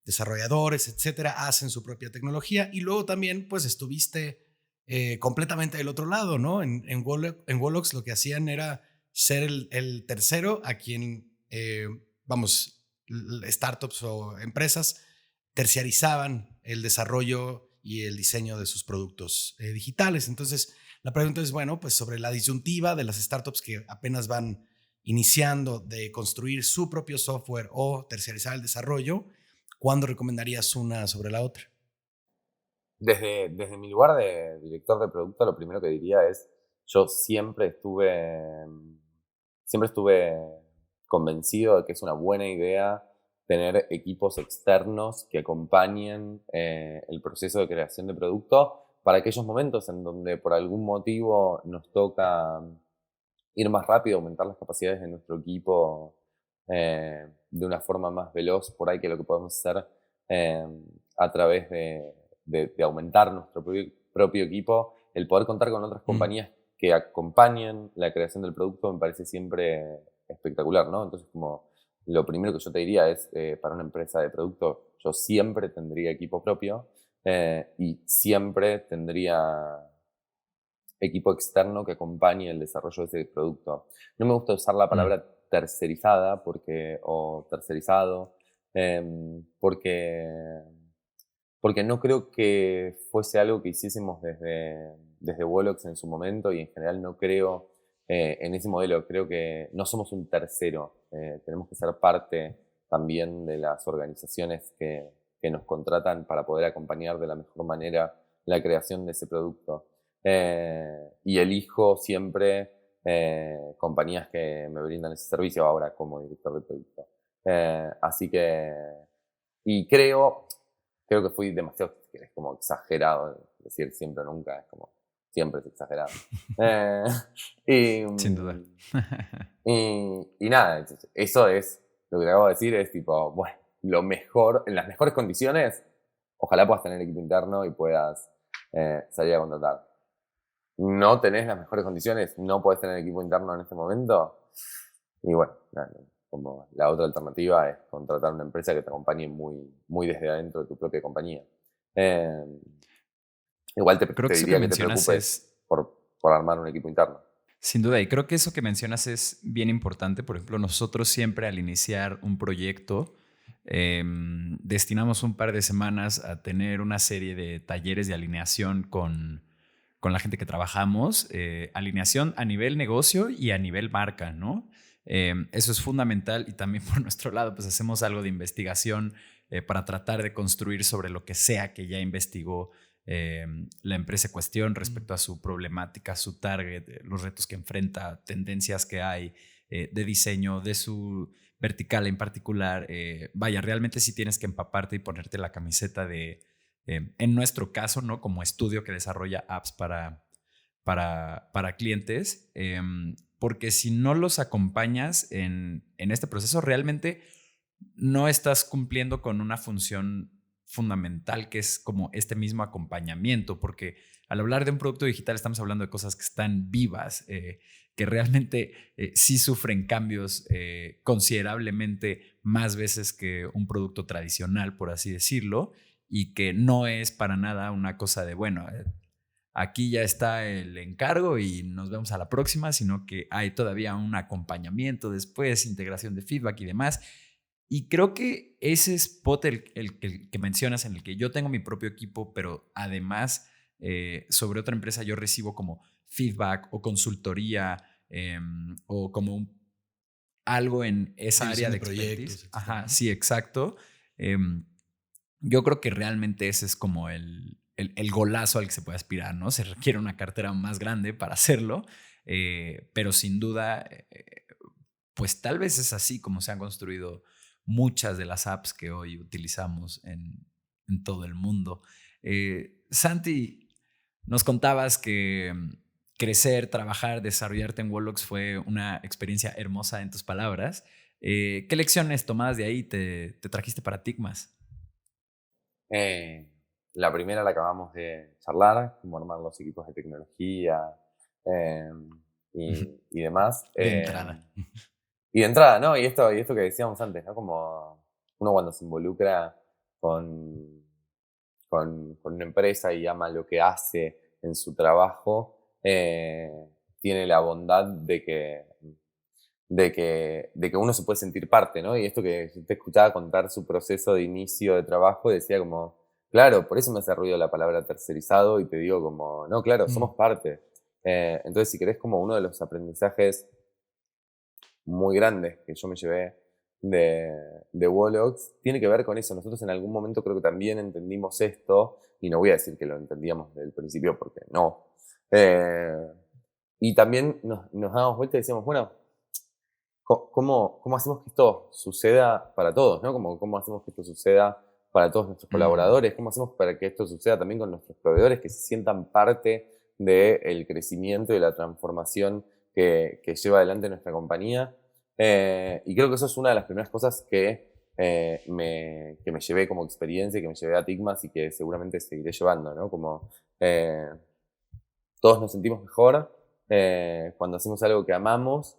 desarrolladores, etcétera, hacen su propia tecnología, y luego también, pues estuviste completamente del otro lado, ¿no? En Wolox lo que hacían era ser el tercero a quien, startups o empresas terciarizaban el desarrollo y el diseño de sus productos digitales. Entonces, la pregunta es, bueno, pues sobre la disyuntiva de las startups que apenas van iniciando de construir su propio software o terciarizar el desarrollo, ¿cuándo recomendarías una sobre la otra? Desde mi lugar de director de producto, lo primero que diría es, yo siempre estuve convencido de que es una buena idea tener equipos externos que acompañen el proceso de creación de producto para aquellos momentos en donde por algún motivo nos toca ir más rápido, aumentar las capacidades de nuestro equipo de una forma más veloz por ahí que lo que podemos hacer a través de aumentar nuestro propio equipo. El poder contar con otras compañías que acompañen la creación del producto me parece siempre espectacular, ¿no? Entonces, como lo primero que yo te diría es, para una empresa de producto, yo siempre tendría equipo propio y siempre tendría equipo externo que acompañe el desarrollo de ese producto. No me gusta usar la palabra tercerizada o tercerizado porque no creo que fuese algo que hiciésemos desde Wolox en su momento, y en general no creo en ese modelo. Creo que no somos un tercero. Tenemos que ser parte también de las organizaciones que nos contratan para poder acompañar de la mejor manera la creación de ese producto. Y elijo siempre compañías que me brindan ese servicio ahora como director de producto. Así que, y creo que fui demasiado, es como exagerado decir siempre nunca, es como siempre es exagerado. Sin duda. Y nada, eso es lo que te acabo de decir, es tipo, bueno, lo mejor, en las mejores condiciones, ojalá puedas tener equipo interno y puedas salir a contratar. No tenés las mejores condiciones, no podés tener equipo interno en este momento, y bueno, nada, como la otra alternativa es contratar una empresa que te acompañe muy, muy desde adentro de tu propia compañía. Igual te Creo que eso diría que que te mencionas preocupes por armar un equipo interno. Sin duda, y creo que eso que mencionas es bien importante. Por ejemplo, nosotros siempre al iniciar un proyecto destinamos un par de semanas a tener una serie de talleres de alineación con la gente que trabajamos, alineación a nivel negocio y a nivel marca, ¿no? Eso es fundamental, y también por nuestro lado pues hacemos algo de investigación para tratar de construir sobre lo que sea que ya investigó la empresa en cuestión respecto a su problemática, su target, los retos que enfrenta, tendencias que hay de diseño, de su vertical en particular. Vaya, realmente sí tienes que empaparte y ponerte la camiseta de, en nuestro caso, ¿no? Como estudio que desarrolla apps para clientes, porque si no los acompañas en este proceso, realmente no estás cumpliendo con una función fundamental, que es como este mismo acompañamiento, porque al hablar de un producto digital estamos hablando de cosas que están vivas, que realmente sí sufren cambios considerablemente más veces que un producto tradicional, por así decirlo, y que no es para nada una cosa de, bueno, aquí ya está el encargo y nos vemos a la próxima, sino que hay todavía un acompañamiento después, integración de feedback y demás. Y creo que ese spot, el que mencionas, en el que yo tengo mi propio equipo, pero además sobre otra empresa yo recibo como feedback o consultoría o como algo en esa área de expertise. Ajá, sí, exacto. Yo creo que realmente ese es como el golazo al que se puede aspirar, ¿no? Se requiere una cartera más grande para hacerlo, pero sin duda, pues tal vez es así como se han construido muchas de las apps que hoy utilizamos en todo el mundo. Santi, nos contabas que crecer, trabajar, desarrollarte en Wolox fue una experiencia hermosa en tus palabras. ¿Qué lecciones tomadas de ahí te trajiste para Tigmas? La primera la acabamos de charlar, cómo armar los equipos de tecnología eh, y demás. De entrada. Y de entrada, ¿no? Y esto que decíamos antes, ¿no? Como uno cuando se involucra con una empresa y ama lo que hace en su trabajo, tiene la bondad de que uno se puede sentir parte, ¿no? Y esto que yo te escuchaba contar su proceso de inicio de trabajo, decía como, claro, por eso me hace ruido la palabra tercerizado y te digo como, no, claro, somos parte. Entonces, si querés, como uno de los aprendizajes muy grandes que yo me llevé de Wolox, tiene que ver con eso. Nosotros en algún momento creo que también entendimos esto, y no voy a decir que lo entendíamos desde el principio porque no. Y también nos damos vuelta y decíamos, bueno, ¿cómo hacemos que esto suceda para todos? ¿No? ¿Cómo hacemos que esto suceda para todos nuestros colaboradores? ¿Cómo hacemos para que esto suceda también con nuestros proveedores, que se sientan parte del crecimiento y la transformación que lleva adelante nuestra compañía? Y creo que eso es una de las primeras cosas que me llevé como experiencia, que me llevé a Tigmas y que seguramente seguiré llevando, ¿no? Como todos nos sentimos mejor cuando hacemos algo que amamos.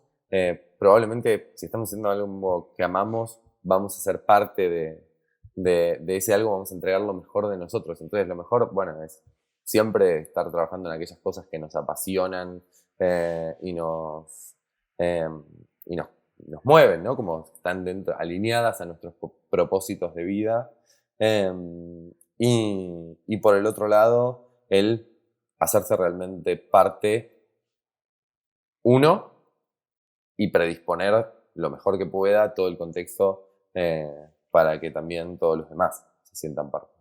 Probablemente si estamos haciendo algo que amamos, vamos a ser parte de ese algo, vamos a entregar lo mejor de nosotros. Entonces lo mejor, bueno, es siempre estar trabajando en aquellas cosas que nos apasionan y nos mueven, ¿no? Como están alineadas a nuestros propósitos de vida. Y por el otro lado, el hacerse realmente parte, uno, y predisponer lo mejor que pueda todo el contexto para que también todos los demás se sientan parte.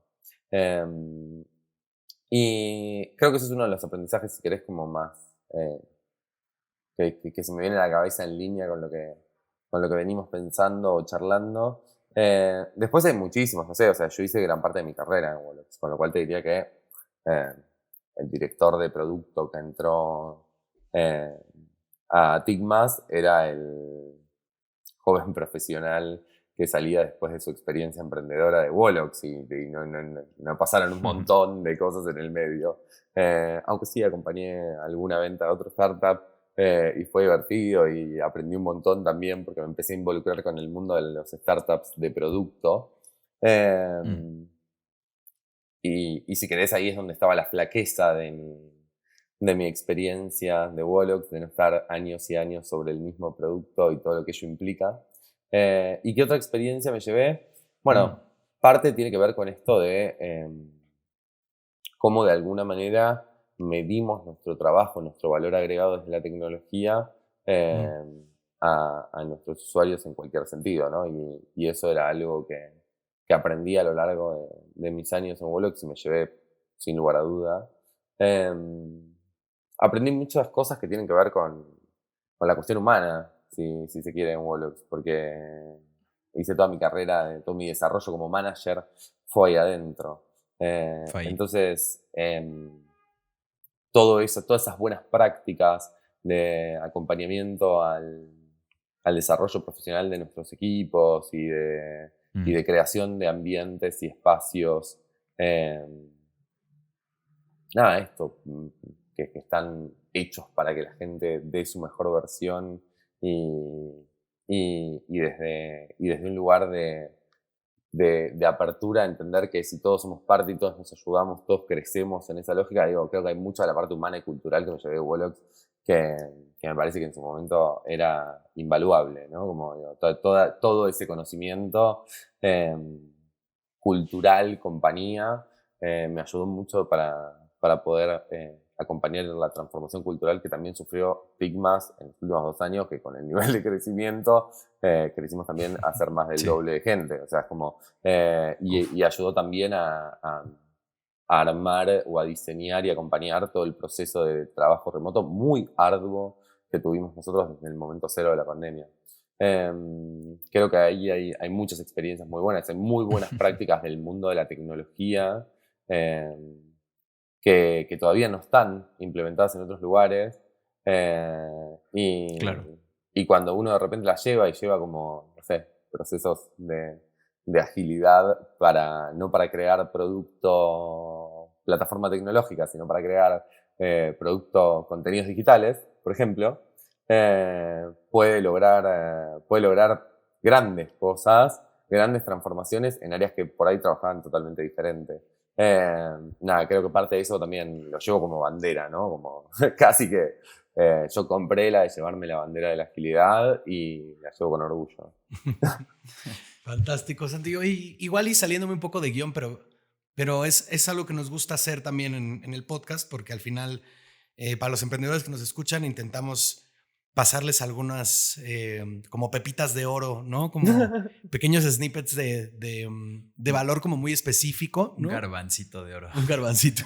Y creo que eso es uno de los aprendizajes, si querés, como más que se me viene a la cabeza en línea con lo que venimos pensando o charlando. Después hay muchísimos, no sé, o sea, yo hice gran parte de mi carrera en Wolox, con lo cual te diría que el director de producto que entró a Tigmas era el joven profesional que salía después de su experiencia emprendedora de Wolox y no pasaron un montón de cosas en el medio. Aunque sí acompañé alguna venta de otro startup y fue divertido y aprendí un montón también porque me empecé a involucrar con el mundo de los startups de producto. Y si querés, ahí es donde estaba la flaqueza de mi experiencia de Wolox, de no estar años y años sobre el mismo producto y todo lo que ello implica. ¿Y qué otra experiencia me llevé? Bueno, parte tiene que ver con esto de cómo de alguna manera medimos nuestro trabajo, nuestro valor agregado desde la tecnología a nuestros usuarios en cualquier sentido, ¿no? Y eso era algo que aprendí a lo largo de mis años en Wolox y me llevé sin lugar a duda. Aprendí muchas cosas que tienen que ver con la cuestión humana, si se quiere, en Wolox, porque hice toda mi carrera, todo mi desarrollo como manager fue ahí adentro. Entonces, todo eso, todas esas buenas prácticas de acompañamiento al desarrollo profesional de nuestros equipos y de creación de ambientes y espacios, esto, que están hechos para que la gente dé su mejor versión y desde un lugar de apertura, entender que si todos somos parte y todos nos ayudamos, todos crecemos en esa lógica. Digo, creo que hay mucha de la parte humana y cultural que me llevé de Wolox que me parece que en su momento era invaluable, ¿no? Como digo, todo ese conocimiento cultural, compañía, me ayudó mucho para poder acompañar la transformación cultural que también sufrió Tigmas en los últimos 2 años, que con el nivel de crecimiento crecimos también a ser más del doble de gente. O sea, es como, y ayudó también a armar o a diseñar y acompañar todo el proceso de trabajo remoto muy arduo que tuvimos nosotros desde el momento cero de la pandemia. Creo que ahí hay muchas experiencias muy buenas, hay muy buenas prácticas del mundo de la tecnología que todavía no están implementadas en otros lugares y y cuando uno de repente la lleva y lleva como, no sé, procesos de agilidad no para crear producto, plataforma tecnológica, sino para crear contenidos digitales, por ejemplo, puede lograr grandes cosas, grandes transformaciones en áreas que por ahí trabajaban totalmente diferentes. Creo que parte de eso también lo llevo como bandera, ¿no? Como casi que yo compré la de llevarme la bandera de la agilidad y la llevo con orgullo. Fantástico, Santiago. Igual y saliéndome un poco de guión, pero es algo que nos gusta hacer también en el podcast, porque al final, para los emprendedores que nos escuchan, intentamos pasarles algunas como pepitas de oro, ¿no? Como pequeños snippets de valor como muy específico, ¿no? Un garbancito de oro. Un garbancito.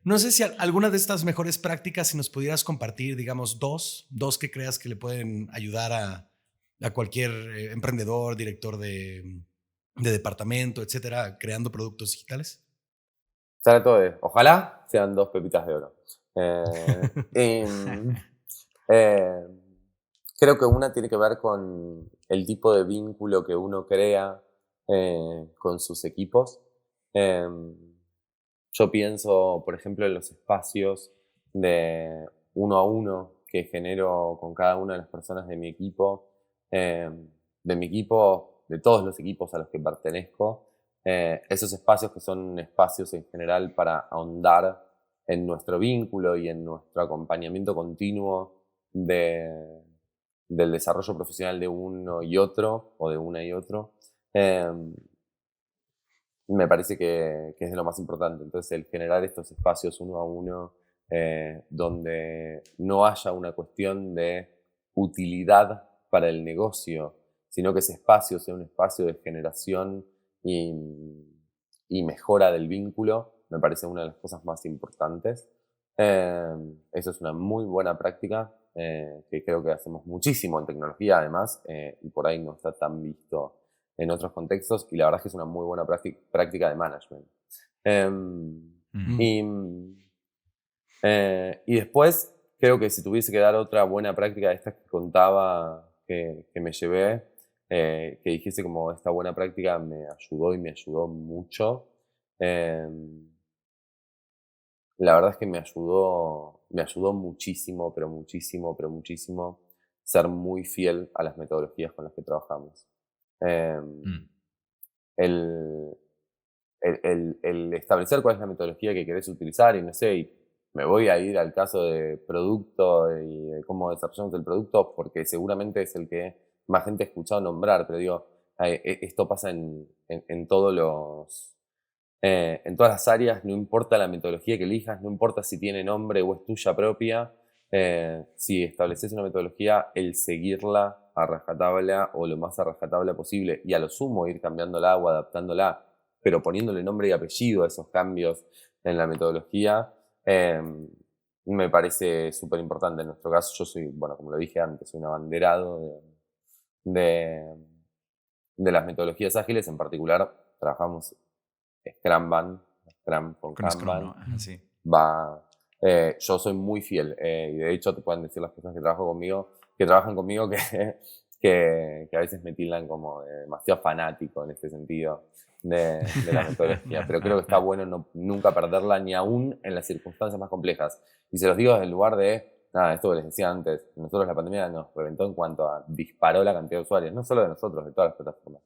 No sé si alguna de estas mejores prácticas, si nos pudieras compartir, digamos, dos que creas que le pueden ayudar a cualquier emprendedor, director de departamento, etcétera, creando productos digitales. Trato de, ojalá sean 2 pepitas de oro. Creo que una tiene que ver con el tipo de vínculo que uno crea con sus equipos. Yo pienso, por ejemplo, en los espacios de 1 a 1 que genero con cada una de las personas de mi equipo, de todos los equipos a los que pertenezco. Esos espacios que son espacios en general para ahondar en nuestro vínculo y en nuestro acompañamiento continuo del desarrollo profesional de uno y otro, o de una y otro, me parece que es de lo más importante. Entonces, el generar estos espacios 1 a 1, donde no haya una cuestión de utilidad para el negocio, sino que ese espacio sea un espacio de generación y mejora del vínculo, me parece una de las cosas más importantes. Eso es una muy buena práctica que creo que hacemos muchísimo en tecnología, además, y por ahí no está tan visto en otros contextos, y la verdad es que es una muy buena práctica de management. Y después, creo que si tuviese que dar otra buena práctica de estas que contaba, que me llevé, que dijese como esta buena práctica me ayudó mucho. La verdad es que me ayudó muchísimo, pero muchísimo ser muy fiel a las metodologías con las que trabajamos. El establecer cuál es la metodología que querés utilizar y no sé, y me voy a ir al caso de producto y de cómo desarrollamos el producto porque seguramente es el que más gente ha escuchado nombrar, pero digo, esto pasa en todas las áreas, no importa la metodología que elijas, no importa si tiene nombre o es tuya propia, si estableces una metodología, el seguirla a rajatabla o lo más a rajatabla posible y a lo sumo ir cambiándola o adaptándola, pero poniéndole nombre y apellido a esos cambios en la metodología, me parece súper importante. En nuestro caso, yo soy, bueno, como lo dije antes, soy un abanderado de las metodologías ágiles. En particular, trabajamos Scrum con Kanban. ¿no? Sí. Yo soy muy fiel y de hecho te pueden decir las personas que trabajan conmigo que a veces me tildan como demasiado fanático en este sentido de la metodología, pero creo que está bueno nunca perderla ni aún en las circunstancias más complejas. Y se los digo desde el lugar de, esto que les decía antes, nosotros la pandemia nos reventó en cuanto a disparó la cantidad de usuarios, no solo de nosotros, de todas las plataformas.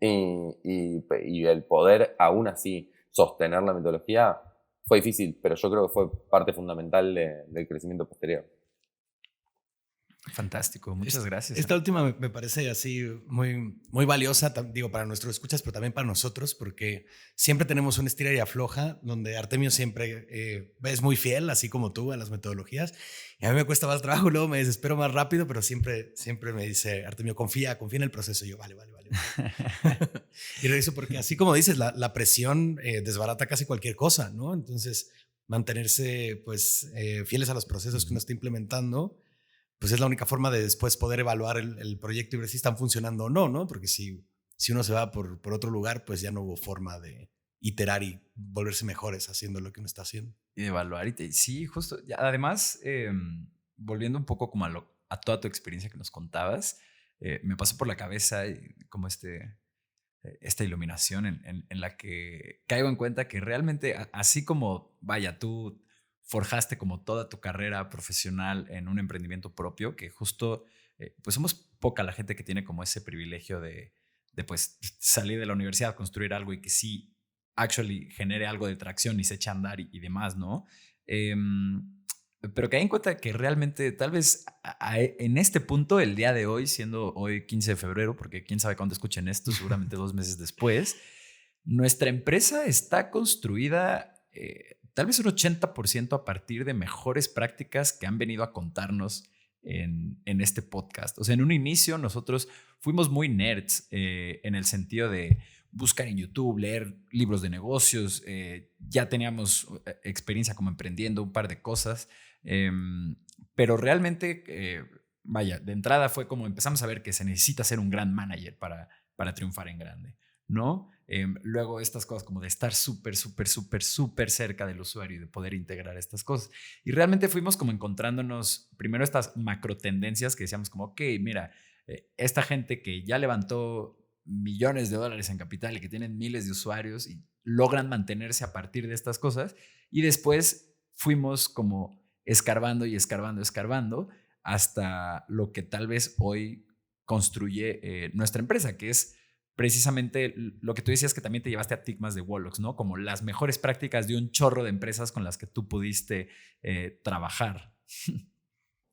Y el poder aún así sostener la metodología fue difícil, pero yo creo que fue parte fundamental del crecimiento posterior. Fantástico, muchas gracias. Esta última me parece así muy, muy valiosa, digo, para nuestros escuchas, pero también para nosotros, porque siempre tenemos un estira y afloja, donde Artemio siempre es muy fiel, así como tú, a las metodologías, y a mí me cuesta más trabajo, luego me desespero más rápido, pero siempre me dice, Artemio, confía en el proceso, y yo, vale. Y regreso porque así como dices, la presión desbarata casi cualquier cosa, ¿no? Entonces, mantenerse pues fieles a los procesos que uno está implementando, pues es la única forma de después poder evaluar el proyecto y ver si están funcionando o no, ¿no? Porque si uno se va por otro lugar, pues ya no hubo forma de iterar y volverse mejores haciendo lo que uno está haciendo. Y de evaluar. Sí, justo. Además, volviendo un poco como a toda tu experiencia que nos contabas, me pasó por la cabeza como esta iluminación en la que caigo en cuenta que realmente, así como, vaya, tú forjaste como toda tu carrera profesional en un emprendimiento propio, que justo, pues somos poca la gente que tiene como ese privilegio de pues salir de la universidad, construir algo y que sí, actually genere algo de tracción y se echa a andar y demás, ¿no? Pero caí en cuenta que realmente tal vez en este punto, el día de hoy, siendo hoy 15 de febrero, porque quién sabe cuándo escuchen esto, seguramente 2 meses después, nuestra empresa está construida tal vez un 80% a partir de mejores prácticas que han venido a contarnos en este podcast. O sea, en un inicio nosotros fuimos muy nerds en el sentido de buscar en YouTube, leer libros de negocios, ya teníamos experiencia como emprendiendo un par de cosas, pero realmente, vaya, de entrada fue como empezamos a ver que se necesita ser un gran manager para triunfar en grande, ¿no? Luego estas cosas como de estar súper cerca del usuario y de poder integrar estas cosas. Y realmente fuimos como encontrándonos primero estas macro tendencias que decíamos como, ok, mira, esta gente que ya levantó millones de dólares en capital y que tienen miles de usuarios y logran mantenerse a partir de estas cosas. Y después fuimos como escarbando hasta lo que tal vez hoy construye nuestra empresa, que es precisamente lo que tú decías, que también te llevaste a Tigmas de Wolox, ¿no? Como las mejores prácticas de un chorro de empresas con las que tú pudiste trabajar.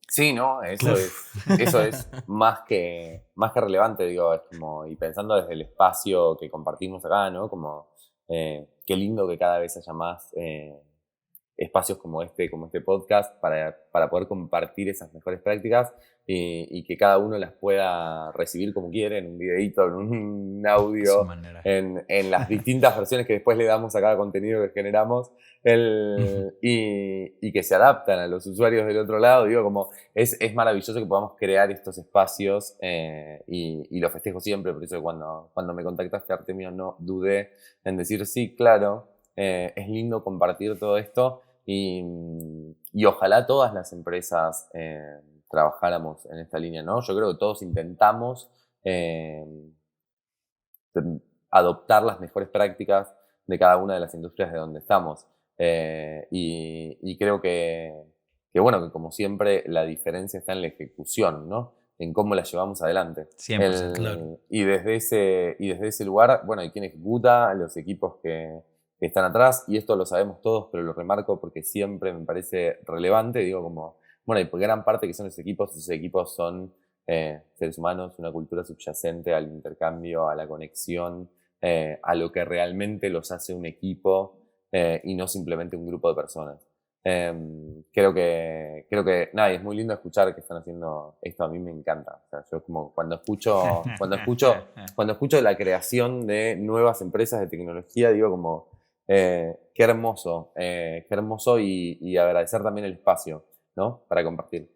Sí, ¿no? Eso es más que relevante, digo, es como, y pensando desde el espacio que compartimos acá, ¿no? Como, qué lindo que cada vez haya más espacios como este podcast para poder compartir esas mejores prácticas y que cada uno las pueda recibir como quiere, en un videíto, en un audio, en las distintas versiones que después le damos a cada contenido que generamos y que se adaptan a los usuarios del otro lado. Digo, como es maravilloso que podamos crear estos espacios y lo festejo siempre. Por eso cuando me contactaste, Artemio, no dudé en decir sí, claro, es lindo compartir todo esto y ojalá todas las empresas trabajáramos en esta línea, ¿no? Yo creo que todos intentamos adoptar las mejores prácticas de cada una de las industrias de donde estamos. Y creo que bueno, que como siempre la diferencia está en la ejecución, ¿no? En cómo la llevamos adelante. 100%, claro. Y desde ese lugar, bueno, hay quien ejecuta, los equipos que están atrás, y esto lo sabemos todos, pero lo remarco porque siempre me parece relevante, digo como, bueno, hay gran parte que son esos equipos son seres humanos, una cultura subyacente al intercambio, a la conexión, a lo que realmente los hace un equipo y no simplemente un grupo de personas. Creo que nada, es muy lindo escuchar que están haciendo esto, a mí me encanta. O sea, yo como cuando escucho la creación de nuevas empresas de tecnología, digo como qué hermoso y agradecer también el espacio, ¿no? Para compartir.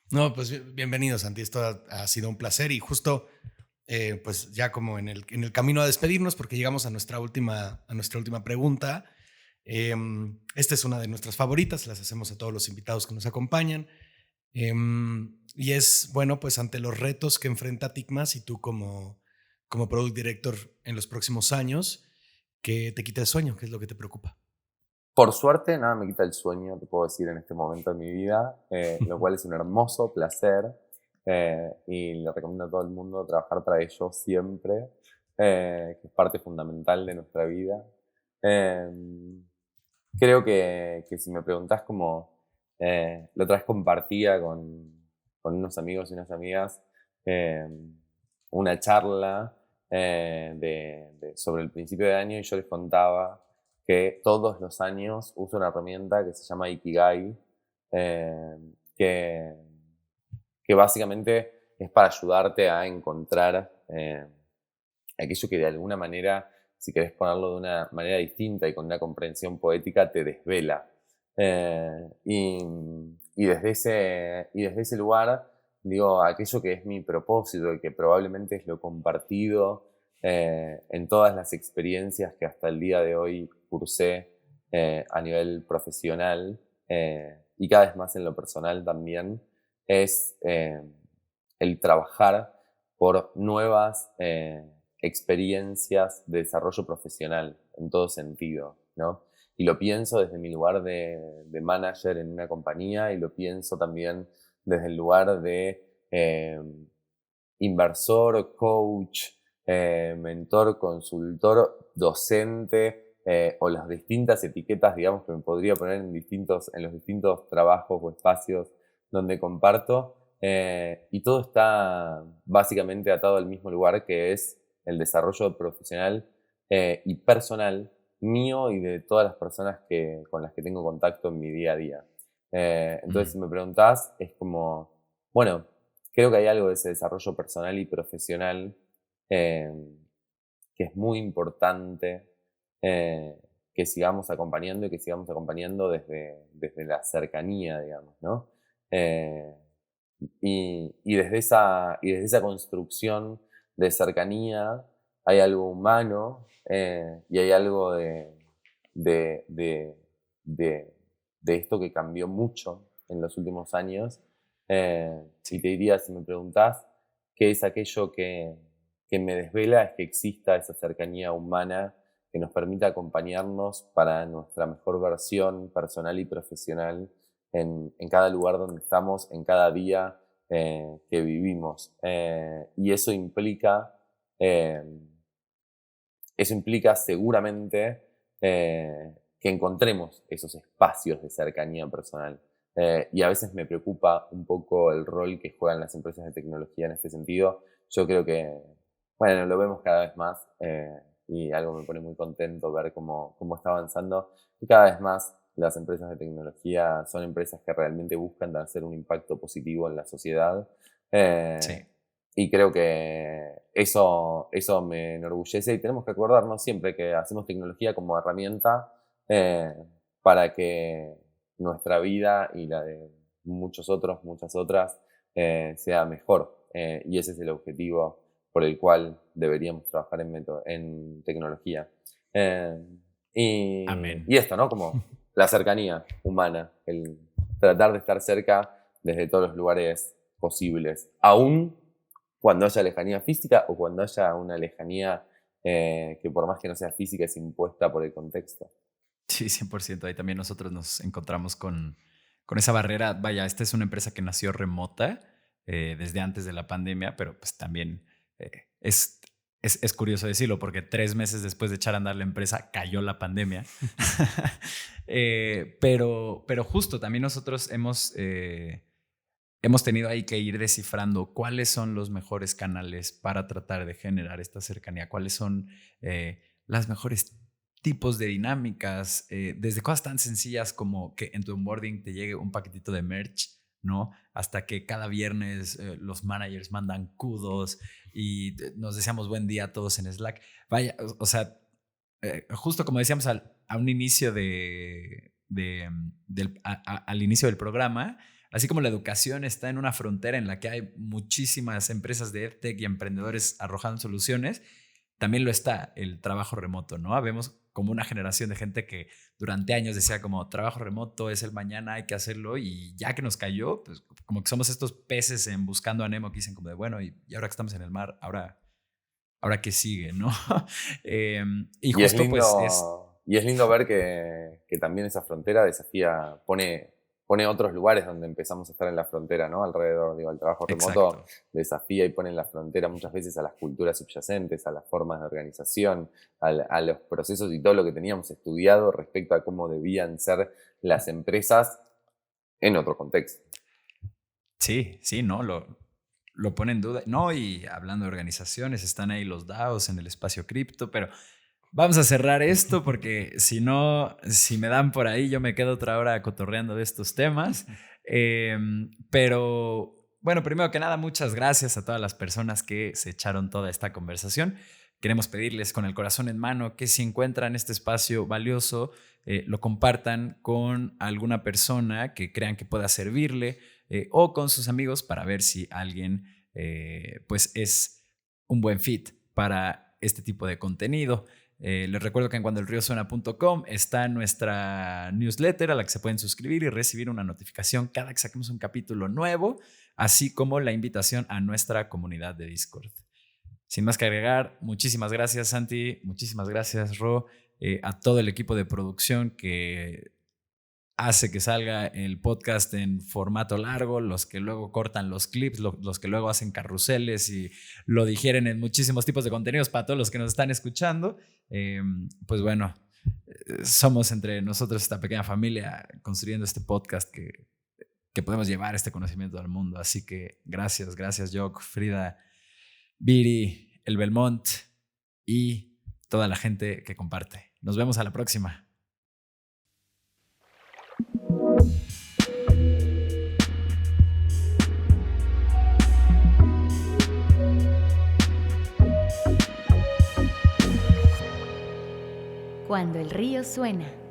No, pues bienvenido, Santi, esto ha sido un placer y justo pues ya como en el camino a despedirnos, porque llegamos a nuestra última pregunta. Esta es una de nuestras favoritas, las hacemos a todos los invitados que nos acompañan. Y es, bueno, pues ante los retos que enfrenta Tigmas y tú como Product Director en los próximos años, ¿qué te quita el sueño? ¿Qué es lo que te preocupa? Por suerte, nada me quita el sueño, te puedo decir, en este momento de mi vida, lo cual es un hermoso placer y le recomiendo a todo el mundo trabajar para ello siempre, que es parte fundamental de nuestra vida. Creo que si me preguntás como la otra vez compartía con unos amigos y unas amigas una charla sobre el principio de año y yo les contaba que todos los años uso una herramienta que se llama Ikigai que básicamente es para ayudarte a encontrar aquello que de alguna manera, si querés ponerlo de una manera distinta y con una comprensión poética, te desvela. Y desde ese lugar, digo, aquello que es mi propósito y que probablemente es lo compartido en todas las experiencias que hasta el día de hoy cursé a nivel profesional, y cada vez más en lo personal también, es el trabajar por nuevas experiencias de desarrollo profesional en todo sentido, ¿no? Y lo pienso desde mi lugar de manager en una compañía, y lo pienso también desde el lugar de inversor, coach, mentor, consultor, docente, o las distintas etiquetas, digamos, que me podría poner en los distintos trabajos o espacios donde comparto. Y todo está básicamente atado al mismo lugar, que es el desarrollo profesional y personal mío y de todas las personas con las que tengo contacto en mi día a día. Entonces, si me preguntás, es como, bueno, creo que hay algo de ese desarrollo personal y profesional que es muy importante que sigamos acompañando, y que sigamos acompañando desde la cercanía, digamos, ¿no? Y desde esa construcción de cercanía hay algo humano y hay algo de, de, de, de esto que cambió mucho en los últimos años. Y te diría, si me preguntás qué es aquello que me desvela, es que exista esa cercanía humana que nos permita acompañarnos para nuestra mejor versión personal y profesional en cada lugar donde estamos, en cada día que vivimos. Y eso implica seguramente que encontremos esos espacios de cercanía personal. Y a veces me preocupa un poco el rol que juegan las empresas de tecnología en este sentido. Yo creo que, bueno, lo vemos cada vez más y algo me pone muy contento ver cómo está avanzando. Y cada vez más las empresas de tecnología son empresas que realmente buscan hacer un impacto positivo en la sociedad. Sí. Y creo que eso me enorgullece, y tenemos que acordarnos siempre que hacemos tecnología como herramienta para que nuestra vida y la de muchas otras, sea mejor. Y ese es el objetivo por el cual deberíamos trabajar en tecnología. Amén. Y esto, ¿no? Como la cercanía humana, el tratar de estar cerca desde todos los lugares posibles, aún cuando haya lejanía física o cuando haya una lejanía que por más que no sea física es impuesta por el contexto. Sí, 100%. Ahí también nosotros nos encontramos con esa barrera. Vaya, esta es una empresa que nació remota desde antes de la pandemia, pero pues también es curioso decirlo, porque 3 meses después de echar a andar la empresa cayó la pandemia. Pero justo también nosotros hemos tenido ahí que ir descifrando cuáles son los mejores canales para tratar de generar esta cercanía, cuáles son las mejores tipos de dinámicas, desde cosas tan sencillas como que en tu onboarding te llegue un paquetito de merch, ¿no? Hasta que cada viernes los managers mandan kudos y nos deseamos buen día a todos en Slack. Vaya, o sea, justo como decíamos al inicio al inicio del programa, así como la educación está en una frontera en la que hay muchísimas empresas de EdTech y emprendedores arrojando soluciones, también lo está el trabajo remoto, ¿no? Vemos como una generación de gente que durante años decía como trabajo remoto es el mañana, hay que hacerlo, y ya que nos cayó, pues como que somos estos peces en Buscando a Nemo que dicen como de bueno, y ahora que estamos en el mar, ahora qué sigue, ¿no? Y justo es lindo, pues y es lindo ver que también esa frontera pone otros lugares donde empezamos a estar en la frontera, ¿no? Alrededor, digo, el trabajo remoto exacto. desafía y pone en la frontera muchas veces a las culturas subyacentes, a las formas de organización, a los procesos y todo lo que teníamos estudiado respecto a cómo debían ser las empresas en otro contexto. Sí, no, lo pone en duda. No, y hablando de organizaciones, están ahí los DAOs en el espacio cripto, pero vamos a cerrar esto porque si no, si me dan por ahí, yo me quedo otra hora cotorreando de estos temas. Pero bueno, primero que nada, muchas gracias a todas las personas que se echaron toda esta conversación. Queremos pedirles con el corazón en mano que si encuentran este espacio valioso, lo compartan con alguna persona que crean que pueda servirle o con sus amigos para ver si alguien pues es un buen fit para este tipo de contenido. Les recuerdo que en cuandoelriosuena.com está nuestra newsletter a la que se pueden suscribir y recibir una notificación cada que saquemos un capítulo nuevo, así como la invitación a nuestra comunidad de Discord. Sin más que agregar, muchísimas gracias, Santi, muchísimas gracias, Ro, a todo el equipo de producción que hace que salga el podcast en formato largo, los que luego cortan los clips, los que luego hacen carruseles y lo digieren en muchísimos tipos de contenidos para todos los que nos están escuchando. Pues bueno, somos entre nosotros esta pequeña familia construyendo este podcast que podemos llevar este conocimiento al mundo. Así que gracias, Jock, Frida, Viri, el Belmont y toda la gente que comparte. Nos vemos a la próxima. Cuando el río suena.